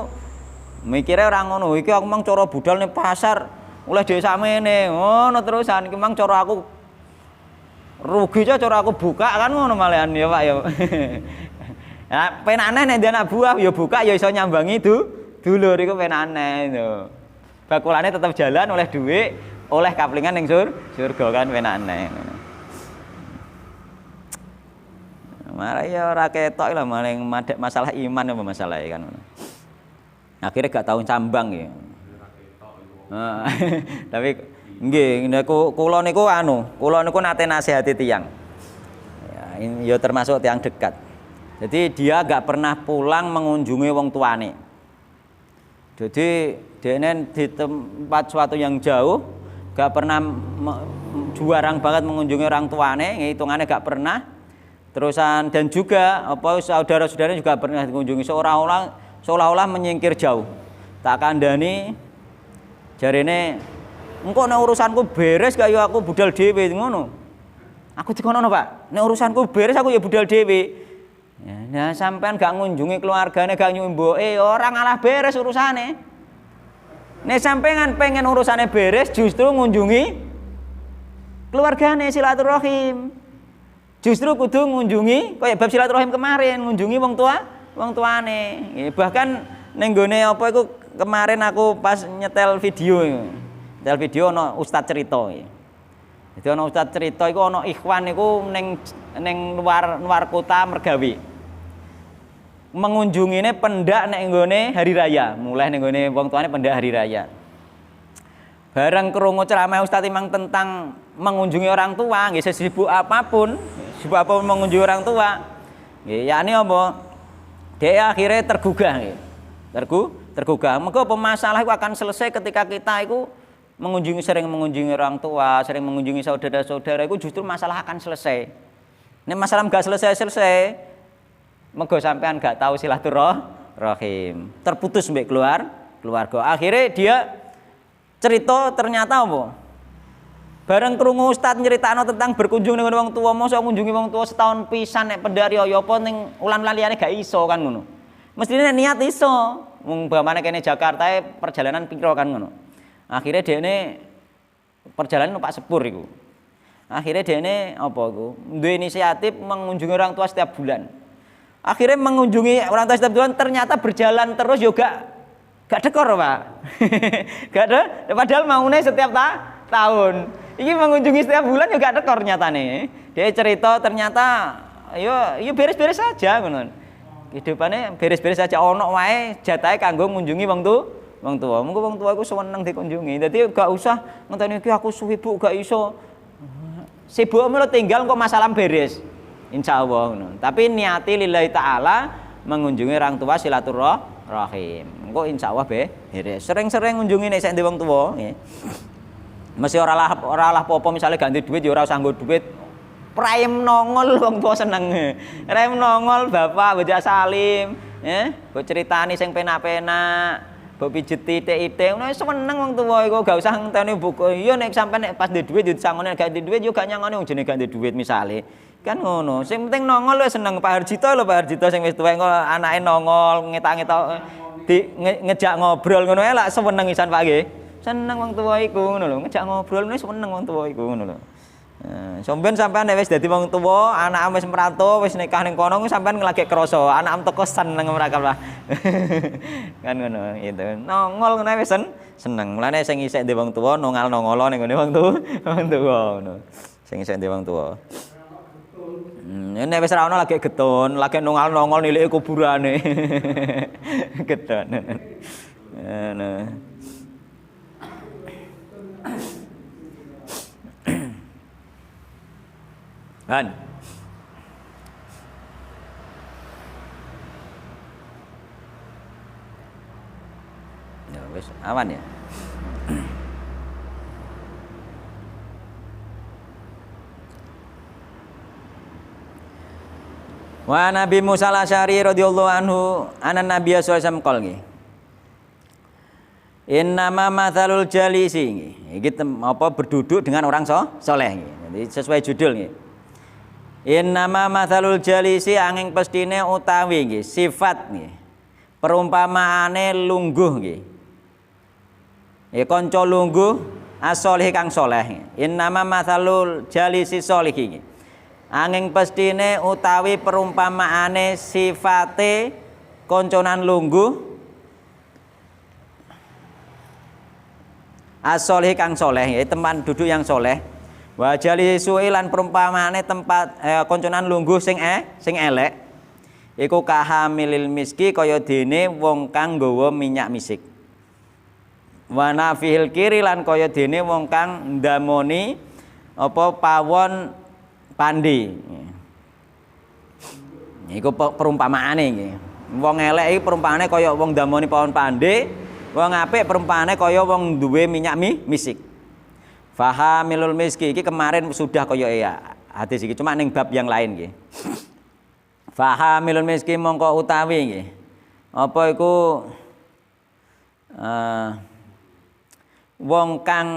mikire ora ngono. Iki aku mang cara budal ning pasar oleh dhewe samene ngono terusan iki mang cara aku rugi cara aku buka kan ngono malehan ya Pak ya. Ya penane nek dia anak buah ya buka ya iso nyambangi dulur iku penane lho. Bakulane tetap jalan oleh duit, oleh kaplingan ning surga kan penane. Mare ya ora ketok lah maling masalah iman apa masalah kan. Akhirnya gak tau cambang ya. Tapi nggih kula niku nate nasihati tiyang. Ya termasuk tiyang dekat. Jadi dia gak pernah pulang mengunjungi wong tuane. Jadi dene di tempat suatu yang jauh gak pernah juarang banget mengunjungi orang tuane, hitungane gak pernah. Terusan dan juga apa saudara-saudaranya juga pernah mengunjungi seolah-olah menyingkir jauh. Tak kandhani jarene engko nek urusanku beres gak ya aku budal dhewe ngono. Aku dikono Pak, nek urusanku beres aku ya budal dhewe. Ya, nah sampean gak ngunjungi keluargane, gak nyumboke ora ngalah beres urusane. Nek sampean pengen urusane beres justru ngunjungi keluargane silaturahim. Justru kudu ngunjungi kaya bab silaturahim kemarin ngunjungi wong tuane. Bahkan ning gone apa iku kemarin aku pas nyetel video ana ustaz cerita. Jadi ana ustaz cerita iku ana ikhwan iku ning luar kota mergawe. Mengunjungine pendak nek nggone hari raya, mulai ning nggone wong tuane pendak hari raya. Bareng krungu ceramah ustaz imang tentang mengunjungi orang tua, nggih sesibuk apapun mengunjungi orang tua. Nggih, yakni apa? Dia akhirnya tergugah nggih. Tergugah. Maka masalah itu akan selesai ketika kita itu sering mengunjungi orang tua, sering mengunjungi saudara-saudara, itu justru masalah akan selesai. Ini masalah nggak selesai, maka sampean nggak tahu silaturahim, terputus mbek keluarga. Akhirnya dia cerita ternyata apa? Bareng krungu ustaz nyeritakno tentang berkunjung dengan wong tua, mosok ngunjungi wong tua setahun pisan nek pendari ya apa ning ulan-ulan liyane gak iso kan ngono. Mestine niat iso. Wong bapakne kene Jakarta perjalanan piro kan ngono. Akhirnya dene perjalanan numpak sepur iku. Akhirnya dene apa iku? Duwe inisiatif mengunjungi orang tua setiap bulan. Akhirnya mengunjungi orang tua setiap bulan ternyata berjalan terus juga gak dekor, Pak. Gak ada padahal maune setiap tahun. Ini mengunjungi setiap bulan juga dekor nyatane. Dia cerita ternyata yo beres-beres saja ngono. Hidupannya beres-beres saja ono wae jatahe kanggo ngunjungi wong tua. Mengko wong tua iku seneng dikunjungi. Dadi gak usah ngenteni iki aku suwi Bu gak iso. sibukmu lo tinggal kok masalah beres. Insyaallah ngono. Tapi niati lillahi taala mengunjungi orang tua silaturahim. Engko insyaallah beres. Sering-sering ngunjungi nek sik ndek wong tuwa nggih. Mesti ora lah apa-apa misale ganti duit ya ora usah nggo duit. Praim nongol wong tuwa seneng. Praim nongol bapak bojak salim, mbok critani sing penak-penak, mbok pijet titik-titik. Ngono seneng wong tuwa iku gak usah ngenteni buku. Iya nek sampean nek pas ndek duit yo disangone gak ndek duit yo gak nyangone wong jenenge gak ndek duit misale. Kan ngono. Sing penting nongol wis seneng Pak Harjito lho, Pak Harjito sing wis tuwek kok anake nongol ngetak-ngetak ngejak ngobrol ngono ae lak seneng isan Pak nggih. Seneng wong tuwa iku ngono lho, ngejak ngobrol wis seneng wong tuwa iku ngono lho. Sampeyan sampean nek wis dadi wong tuwa, anak wis merantau, wis nikah ning kono sampean lagi krasa, anak teko seneng mereka lah. Kan ngono itu. Nongol ngono wis seneng. Mulane sing isih ndek wong tuwa nongol-nongolo ning ngene wong tuwa ngono. Sing isih ndek wong tuwa. Nek wis ra ono lagi getun, lagi nongol-nongol nilike kuburane. Getun. Ngono. Kan. Ya wis aman ya. Wa Nabi Musa al-Asy'ari radhiyallahu anhu anan Nabi sallallahu alaihi wasallam qol nggih. Innama mathalul jalisi iki apa berduduk dengan orang saleh nggih. Jadi sesuai judul nggih. Innama mathalul jalisi angin pestine utawi nggih sifat nggih. Perumpamaane lungguh nggih. Ya kanca lungguh as-sholih kang saleh. Innama mathalul jalisi sholih nggih. Angin pestine utawi perumpamaane sifate konconan lungguh as-sholih kang soleh ya tempat duduk yang soleh wa jalisu lan perumpamaane tempat konconan lungguh sing elek iku kahamilil miski kaya dene wong kang nggawa minyak misik wa nafihil kiri lan kaya dene wong kang ndamoni apa pawon pandi. Iku perumpamaane nggih. Wong elek iki perumpamaane kaya wong ndamoni pawon pandi, wong apik perumpamaane kaya wong duwe minyak misik. Fahamilul miski iki kemarin sudah kaya ya hadis iki cuma ning bab yang lain nggih. Fahamilul miski mongko utawi nggih. Apa iku wong kang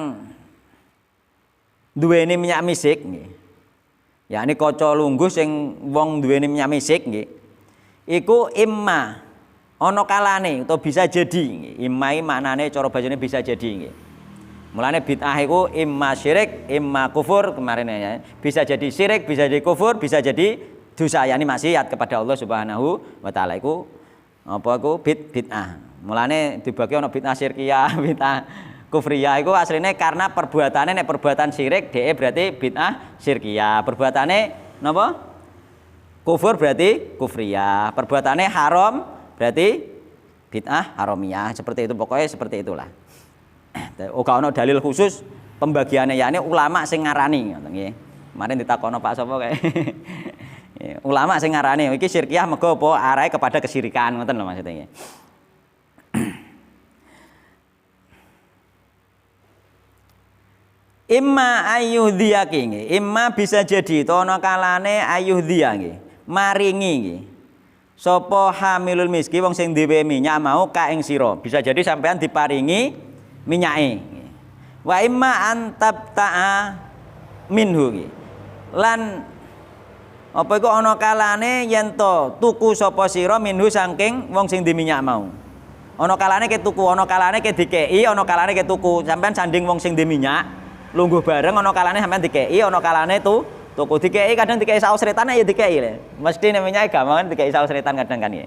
duweni minyak misik nggih. Ya ini kaca lungguh sing wong duweni minyak misik nggih. Iku imma ana kalane utawa bisa jadi nggih. Imma iki maknane cara bacane bisa jadi nggih. Mulane bid'ah iku imma syirik, imma kufur kemarin ya. Bisa jadi syirik, bisa jadi kufur, bisa jadi dosa yakni maksiat kepada Allah Subhanahu wa taala iku apa iku bid'ah. Mulane dibagi ana bid'ah syirkiyah, bid'ah kufriyah itu aslinya karena perbuatannya nek perbuatan syirik DE berarti bid'ah syirkiyah. Perbuatannya napa? Kufur berarti kufriyah. Perbuatannya haram berarti bid'ah haramiyah. Seperti itu pokoknya seperti itulah. Ora ono dalil khusus pembagiannya yakni ulama sing ngarani ngoten nggih. Kemarin ditakono Pak sapa kae. Ulama sing ngarani iki syirkiyah mergo apa arahe kepada kesyirikan ngoten lho maksudnya nggih. Imma ayyuhdiyaki nggih. Imma bisa jadi to ana kalane ayyuhdiya nggih. Maringi nggih. Sapa hamilul miski wong sing duwe minyak mau ka ing sira. Bisa jadi sampean diparingi minyake. Wa imma antabta'a minhu nggih. Lan apa iku ana kalane yen to tuku sapa sira minhu saking wong sing duwe minyak mau. Ana kalane ke tuku, ana kalane ke dikeki, ana kalane ke tuku. Sampean sanding wong sing duwe minyak lungguh bareng ana kalane sampean dikeki ana kalane tuku dikeki kadang dikeki saus seretan ya dikeki le mesti namanya gampang dikeki saus seretan kadang kan ya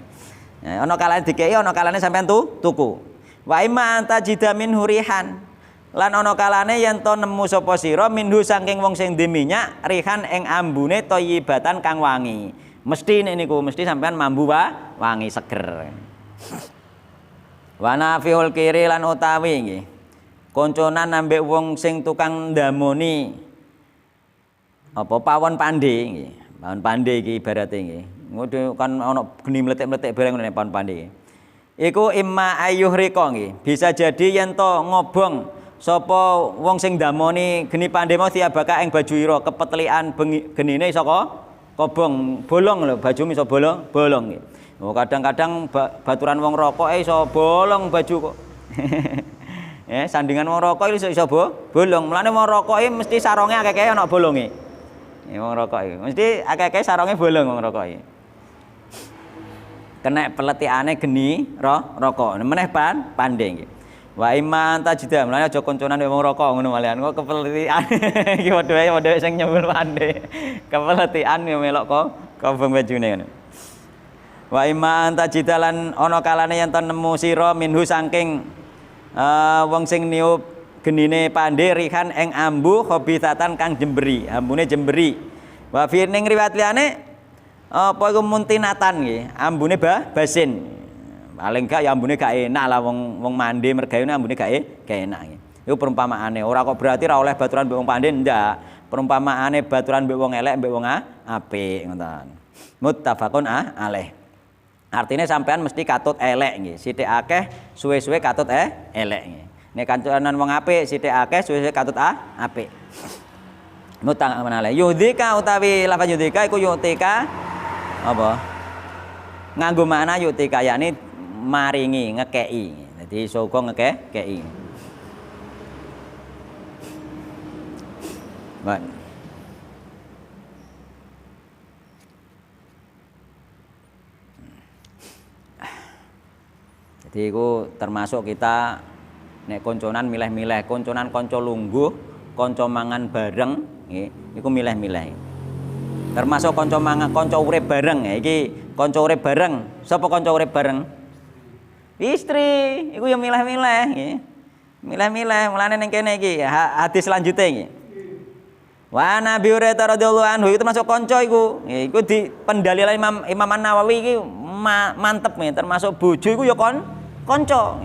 ana kalane dikeki ana kalane sampean tuku wa imma anta jidamin hurihan lan ana kalane yen to nemu sapa sira minhu saking wong sing ndek minyak rihan ing ambune thayyibatan kang wangi mesti nek niku mesti sampean mambu wangi seger wa nafihul kiri lan utawi nggih konconan ambek wong sing tukang ndamoni apa pawon pandhe nggih. Pawon pandhe iki ibarate nggih. Ngono kan ana geni mletek-mletek bareng ngene pawon pandhe iki. Iku imma ayyuhrika nggih. Bisa jadi yen to ngobong sapa wong sing ndamoni geni pandhe mau tiabaka ing baju ira kepetlikan genine saka kobong bolong lho, baju iso bolong nggih. Oh kadang-kadang baturan wong rokok iso bolong baju kok. Sandingan wong rokok iso bolong. Mulane wong rokok mesti saronge akeh-akeh ana bolonge. Wong rokok iki mesti akeh-akeh saronge bolong wong rokok iki. Kena peletikane geni rokok. Meneh pandhe nggih. Wa imma anta jida. Mulane aja konconan wong rokok ngono malian. Kok kepeletikan iki wedhe sing nyembul pandhe. Kepeletikan yo melok kok bong bajune ngono. Wa imma anta jida lan ana kalane yen nemu sira minhu saking wong sing niup genine pandhe rihan ing ambu khabithatan kang jemberi, ambune jemberi. Wa fi ning riwayat liyane apa iku muntinatan nggih, ambune basin. Paling gak ya ambune gak enak lah wong mandi mergawe ambune gak enak nggih. Iku perumpamaane, ora kok berarti ora oleh baturan mbek wong pandhe ndak. Perumpamaane baturan mbek wong elek mbek wong apik ngoten. Muttafaqun alaih. Artinya sampean mesti katut elek nggih. Sithik akeh suwe-suwe katut elek nggih. Nek kancanan wong apik sithik akeh suwe-suwe katut apik. Muttafaqun alaih. Yudhika utawi lafaz yudhika iku yutika apa? Nganggo makna yutika yakni maringi, ngekeki. Dadi saka ngekeki. Baik. Jadi iku termasuk kita nek konconan milih-milih, konconan kanca lungguh, kanca mangan bareng nggih, iku milih-milih. Termasuk kanca mangan, kanca urip bareng. Iki kanca urip bareng. Sapa kanca urip bareng? Istri. Iku ya milih-milih nggih. Milih-milih, mulane ning kene iki hadis lanjute nggih. Wa Nabi Hurairah radhiyallahu anhu itu termasuk kanca iku. Iku di pendalilan Imam An-Nawawi iki mantep nih, termasuk bojo iku ya kanca.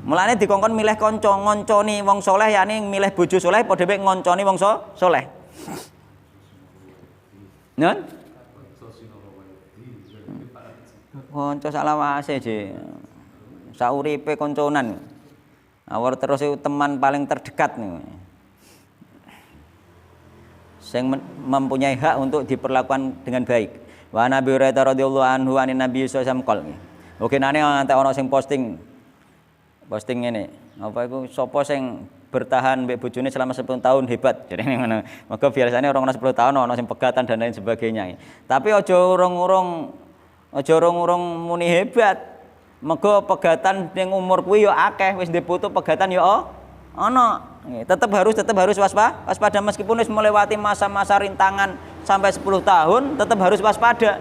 Mulane dikongkon milih kanca, ngonconi wong saleh yakni milih bojo saleh padha mek ngonconi wong saleh. Nun? Kanca salawase je. Sauripe konconan. Awar terus itu teman paling terdekat nih. Yang mempunyai hak untuk diperlakukan dengan baik. Wa Nabi Hurairah radhiyallahu anhu anin Nabi sallallahu alaihi wasallam. Oke nane antek ana sing posting ngene. Apa iku sapa sing bertahan mbek bojone selama 10 tahun hebat. Jadi ngono. Maka biasanya orang 10 tahun ana sing pegatan dan lain sebagainya. Tapi aja urung-urung muni hebat. Mergo pegatan ning umur kuwi ya akeh, wis ndek putu pegatan ya ana. Tetap harus waspada meskipun wis melewati masa-masa rintangan sampai 10 tahun tetap harus waspada.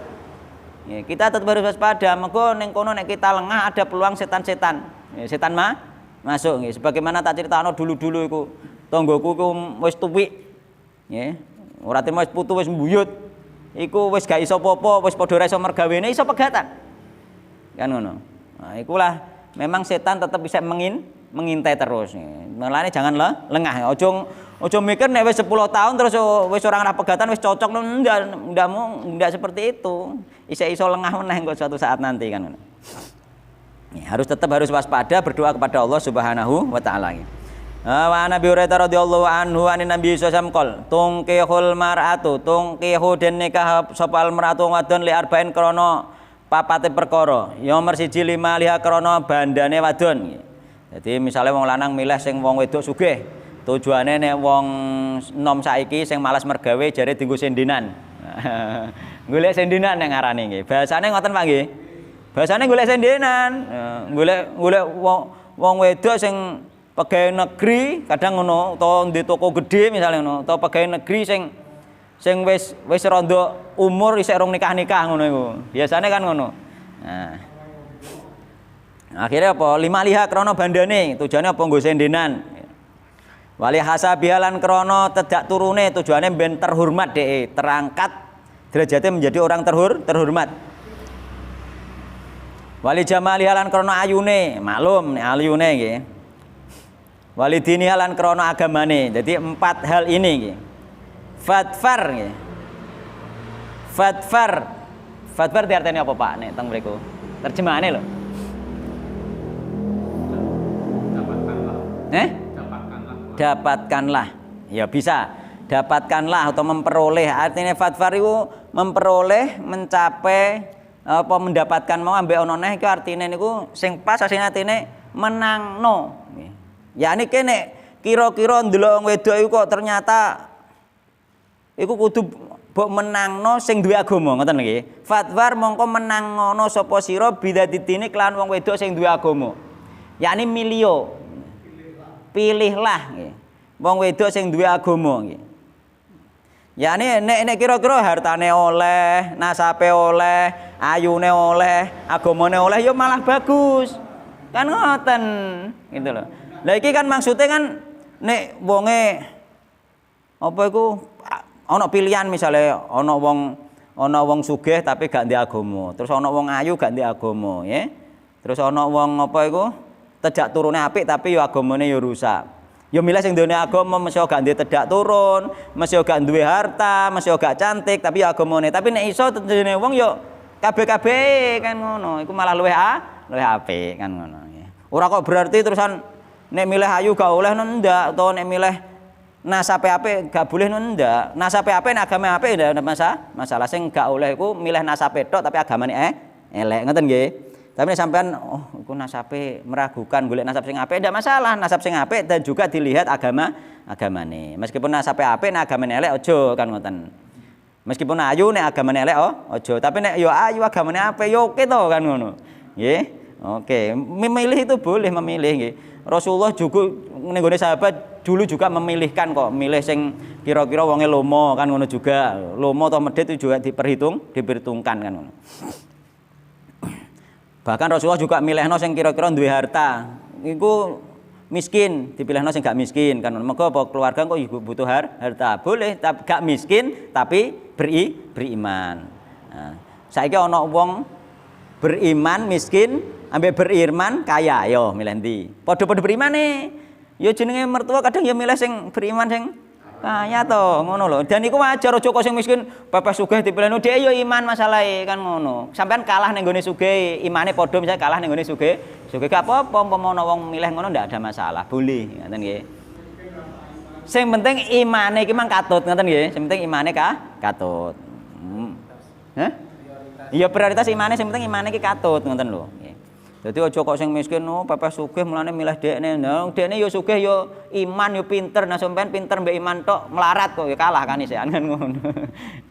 Kita tetap harus waspada. Mergo ning kono nek kita lengah ada peluang setan-setan. Setan masuk nggih. Sebagaimana tak critakno dulu-dulu iku tanggoku iku wis tuwik. Nggih. Ora terima wis putu wis mbuyut. Iku wis gak iso apa-apa, wis padha ora iso mergawene iso pegatan. Kan ngono. Nah, ikulah memang setan tetap bisa mengintai terus. Mulane jangan lengah. Ojo mikir nek wis 10 tahun terus wis ora ngarep pegatan wis cocok ndak seperti itu. Iso lengah meneh kok suatu saat nanti kan ngono. Harus tetap waspada berdoa kepada Allah Subhanahu wa taala. Wa Nabi Hurairah radhiyallahu anhu anin Nabi sallallahu alaihi wasallam tungkihul mar'atu tungkihu den nikah sapa al mar'atu wadon li arba'in krana papate perkara. Nomor 1 5 liha krana bandane wadon. Jadi misalnya wong lanang milih sing wong wedok sugih. Tujuane nek wong nom saiki sing malas mergawe jare dienggo sendenan. Golek sendenan nek ngarane nggih. Bahasane ngoten Pak nggih. Bahasane golek sendenan. Golek wong wedok sing pegawai negeri kadang ngono utawa ndek toko gede misalnya ngono utawa pegawai negeri sing wis rada umur isih rong nikah-nikah ngono iku. Biasane kan ngono. Nah. Akhirnya apa? 5 liha krana bandane, tujuane apa nggo sendenan. Wali hasabihalan krana tedak turune tujuane ben terhormat dhek, terangkat derajate menjadi orang terhormat. Wali jamalihalan krana ayune, maklum nek ayune nggih. Wali dinihalan krana agamane. Jadi 4 hal ini nggih. Fadfar nggih. Fadfar diarteni apa Pak nek teng mriku? Terjemahane lho. Dapatkanlah. Dapatkanlah. Dapatkanlah. Ya bisa. Dapatkanlah atau memperoleh. Artinya fadfar itu memperoleh, mencapai apa mendapatkan mau ambek ono neh iku artine niku sing pas asline artine menangno. Ya niki nek kira-kira ndelok wong wedok iku kok ternyata iku kudu mbok menangno sing duwe agama ngoten nggih. Fadfar mongko menangono sapa sira bidatidini kelan wong wedok sing duwe agama. Yakni milio. Pilihlah nggih. Wong wedok sing duwe agama nggih. Yakni nek kira-kira hartane oleh, nasabe oleh, ayune oleh, agamane oleh ya malah bagus. Kan ngoten gitu loh. Lah iki kan maksudnya kan nek wonge apa iku ana pilihan misalnya ana wong sugih tapi gak ndek agama, terus ana wong ayu gak ndek agama, ya. Terus ana wong apa iku tejak turune apik tapi yo agamane yo rusak. Ya milih sing duwe agama mesti gak duwe tedak turun, mesti gak duwe harta, mesti gak cantik tapi ya agamane. Tapi nek iso jenenge wong yo kabeh-kabeh kan ngono. Iku malah luwih apik kan ngono ya. Ora kok berarti terusan nek milih ayu gak oleh ndak utawa nek milih nasabe apik gak boleh ndak. Nasabe apik nek agama apik ndak masalah sing gak oleh iku milih nasabe tok tapi agamane elek ngoten nggih. Tapi nek sampean iku nasabe meragukan golek nasab sing apik ndak masalah, nasab sing apik dan juga dilihat agamane. Meskipun nasabe apik nek agamane elek aja kan ngoten. Meskipun ayu nek agamane elek aja, tapi nek yo ayu agamane apik yo oke to kan ngono. Nggih. Oke, memilih itu boleh memilih nggih. Rasulullah juga ning gone sahabat dulu juga memilihkan kok, milih sing kira-kira wonge lomo kan ngono juga. Lomo atau medhit itu juga diperhitungkan kan ngono. Bahkan Rasulullah juga milihno sing kira-kira duwe harta. Iku miskin, dipilihno sing gak miskin kan. Mergo apa keluarga kok butuh harta. Boleh tapi gak miskin tapi beriman. Nah, saiki ana wong beriman miskin ambek beriman kaya yo milih ndi? Padha-padha berimane. Ya jenenge mertua kadang ya milih sing beriman sing kaya to, ngono lho. Dan iku wajar aja kok sing miskin pepes sugih dipilihno dhek ya iman masalahe kan ngono. Sampeyan kalah ning gone sugih, imane padha misalnya kalah ning gone sugih. Sugih gak apa-apa, umpama ana wong milih ngono ndak ada masalah, boleh ngoten nggih. Sing penting imane iki mang katut ngoten nggih. Sing penting imane katut. Hah? Iya prioritas imane sing penting imane iki katut ngoten lho. Jadi aja kok sing miskin pepes sugih mulane milih dekne. Nah, dekne ya sugih ya iman ya pinter. Nah, sampean pinter mbek iman tok melarat kok ya kalah kan isekan kan ngono.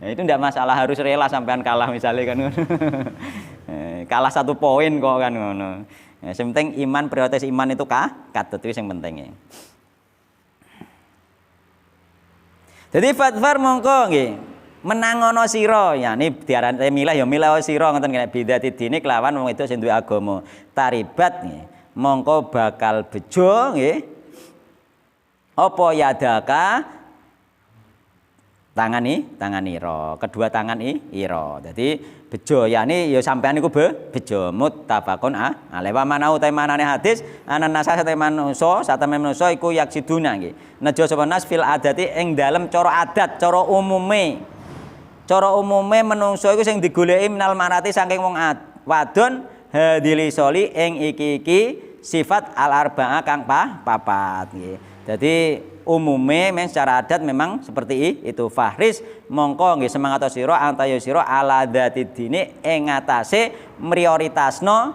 Nah, itu ndak masalah harus rela sampean kalah misalnya kan ngono. Kalah 1 poin kok kan ngono. Nah, sing penting iman prioritas iman itu katut itu sing penting. Jadi fadfar mongko nggih. Menangono sira ya ini diarani milih ya milih sira ngoten kene bidati dini kelawan wong itu sing duwe agama taribat nggih mongko bakal bejo nggih apa yadaka tangani kedua tangan ira dadi bejo yakni ya sampean iku bejo muttafaqun alaih wa manau ta manane hadis anan nasa sate manusa sateme manusa iku yaksiduna nggih nejo sapa nas fil adati ing dalem cara adat cara umume menungso iku sing digoleki minal marati saking wong wadon hadili soli ing iki sifat al arba'ah kang papat nggih. Dadi umume secara adat memang seperti itu. Fahris mongko nggih semangat sira antayo sira ala dzatidini ing ngatasé prioritasno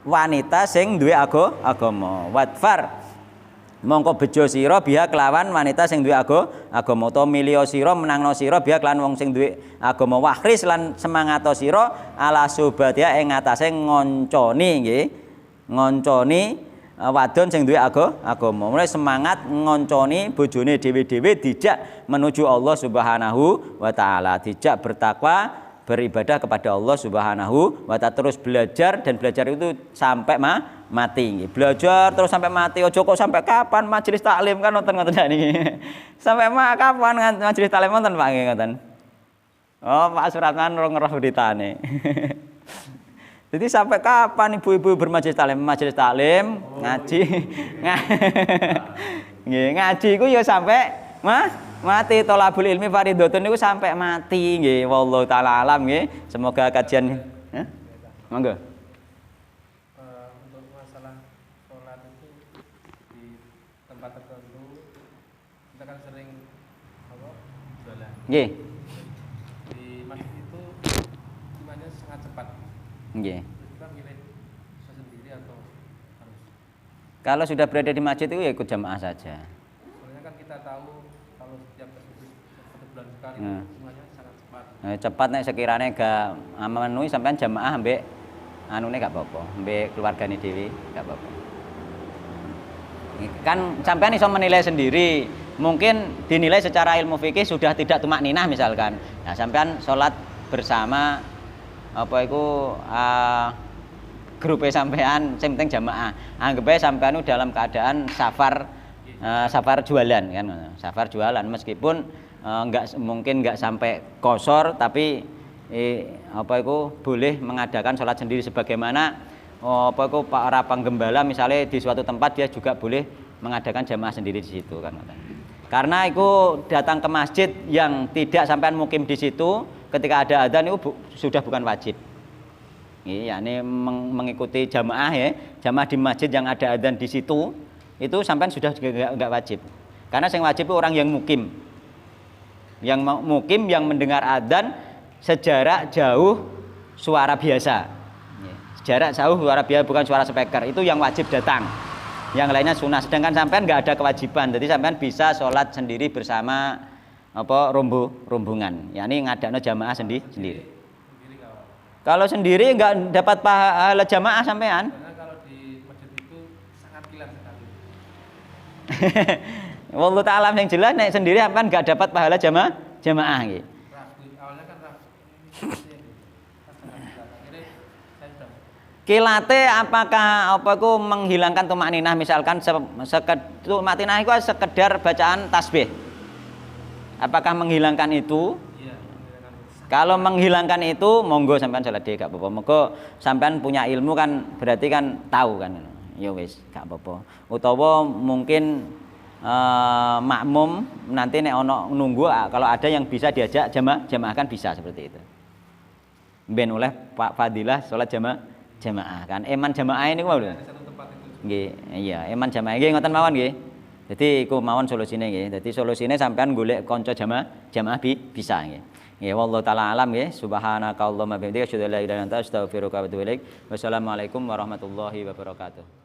wanita sing duwe agama. Wadfar mongko bejo sira biha kelawan wanita sing duwe agama utawa milih sira menangno sira biha kelawan wong sing duwe agama wahris lan semangat sira ala sobatia ing ngatasé ngonconi nggih ngonconi wadon sing duwe agama mulai semangat ngonconi bojone dhewe-dhewe dijak menuju Allah Subhanahu wa taala dijak bertakwa beribadah kepada Allah Subhanahu wa taala terus belajar dan belajar itu sampai mati. Belajar terus sampai mati. Ojo kok sampai kapan majelis taklim kan nonton-nonton niki. Sampai kapan majelis taklim nonton Pak nggih ngoten. Oh, Pak Suratman ngeroh beritane. Jadi sampai kapan ibu-ibu bermajelis taklim? Majelis taklim ngaji. Nggih, ngaji iku ya sampai Mati thalabul ilmi fardhotun niku sampai mati nggih. Wallahu taala alam nggih. Semoga kajian monggo. Untuk masalah sholat itu di tempat tertentu kita kan sering jualan. Nggih. Di masjid itu imannya sangat cepat. Nggih. Kita milih sendiri atau harus? Kalau sudah berada di masjid itu ya ikut jamaah saja. Soalnya kan kita tahu kalau setiap satu bulan sekali semuanya sangat cepat. Cepat nek sekiranya gak memenuhi sampean jamaah ambek anune gak apa-apa, ambek keluargane dhewe gak apa-apa. Kan sampean iso menilai sendiri. Mungkin dinilai secara ilmu fikih sudah tidak tumak ninah misalkan. Nah, sampean sholat bersama apa iku grup sampean sing penting jamaah. Anggap ae sampean dalam keadaan safar jualan kan. Safar jualan meskipun mungkin enggak sampai kosor tapi apa iku boleh mengadakan sholat sendiri sebagaimana apa iku para penggembala misalnya di suatu tempat dia juga boleh mengadakan jamaah sendiri di situ kan. Karena itu datang ke masjid yang tidak sampean mukim di situ ketika ada adzan itu sudah bukan wajib. Iya, ini mengikuti jamaah ya, jamaah di masjid yang ada adzan di situ itu sampean sudah enggak wajib. Karena yang wajib itu orang yang mukim. Yang mukim yang mendengar adzan sejarak jauh suara biasa. Jarak jauh suara biasa bukan suara speaker, itu yang wajib datang. Yang lainnya sunnah. Sedangkan sampean nggak ada kewajiban, jadi sampean bisa sholat sendiri bersama apa rombongan. Yani ngadakno jamaah sendiri. Kalau sendiri nggak dapat pahala jamaah sampean. Karena kalau di masjid itu sangat kilat sekali. Wallahu ta'ala yang jelas nek sendiri sampean nggak dapat pahala jamaah gitu. Awalnya kan Kilate apakah apa ku menghilangkan tumak ninah misalkan tumak ninah itu sekedar bacaan tasbih. Apakah menghilangkan itu? Iya, Kalau menghilangkan itu monggo sampean salat dhewe gak apa-apa. Monggo sampean punya ilmu kan berarti kan tahu kan. Ya wis gak apa-apa. Utawa mungkin makmum nanti nek ono nunggu kalau ada yang bisa diajak jamaah kan bisa seperti itu. Ben oleh Pak Fadilah salat jamaah kan eman jamaah ini ku lho. Nggih, iya, eman jamaah nggih ngoten mawon nggih. Dadi iku mawon solusine nggih. Dadi solusine sampean golek kanca jamaah bisa nggih. Nggih, wallahu taala alam nggih. Subhanakallahumma bihamdika asyhadu an la ilaha illa anta astaghfiruka wa atubu ilaik. Wassalamualaikum warahmatullahi wabarakatuh.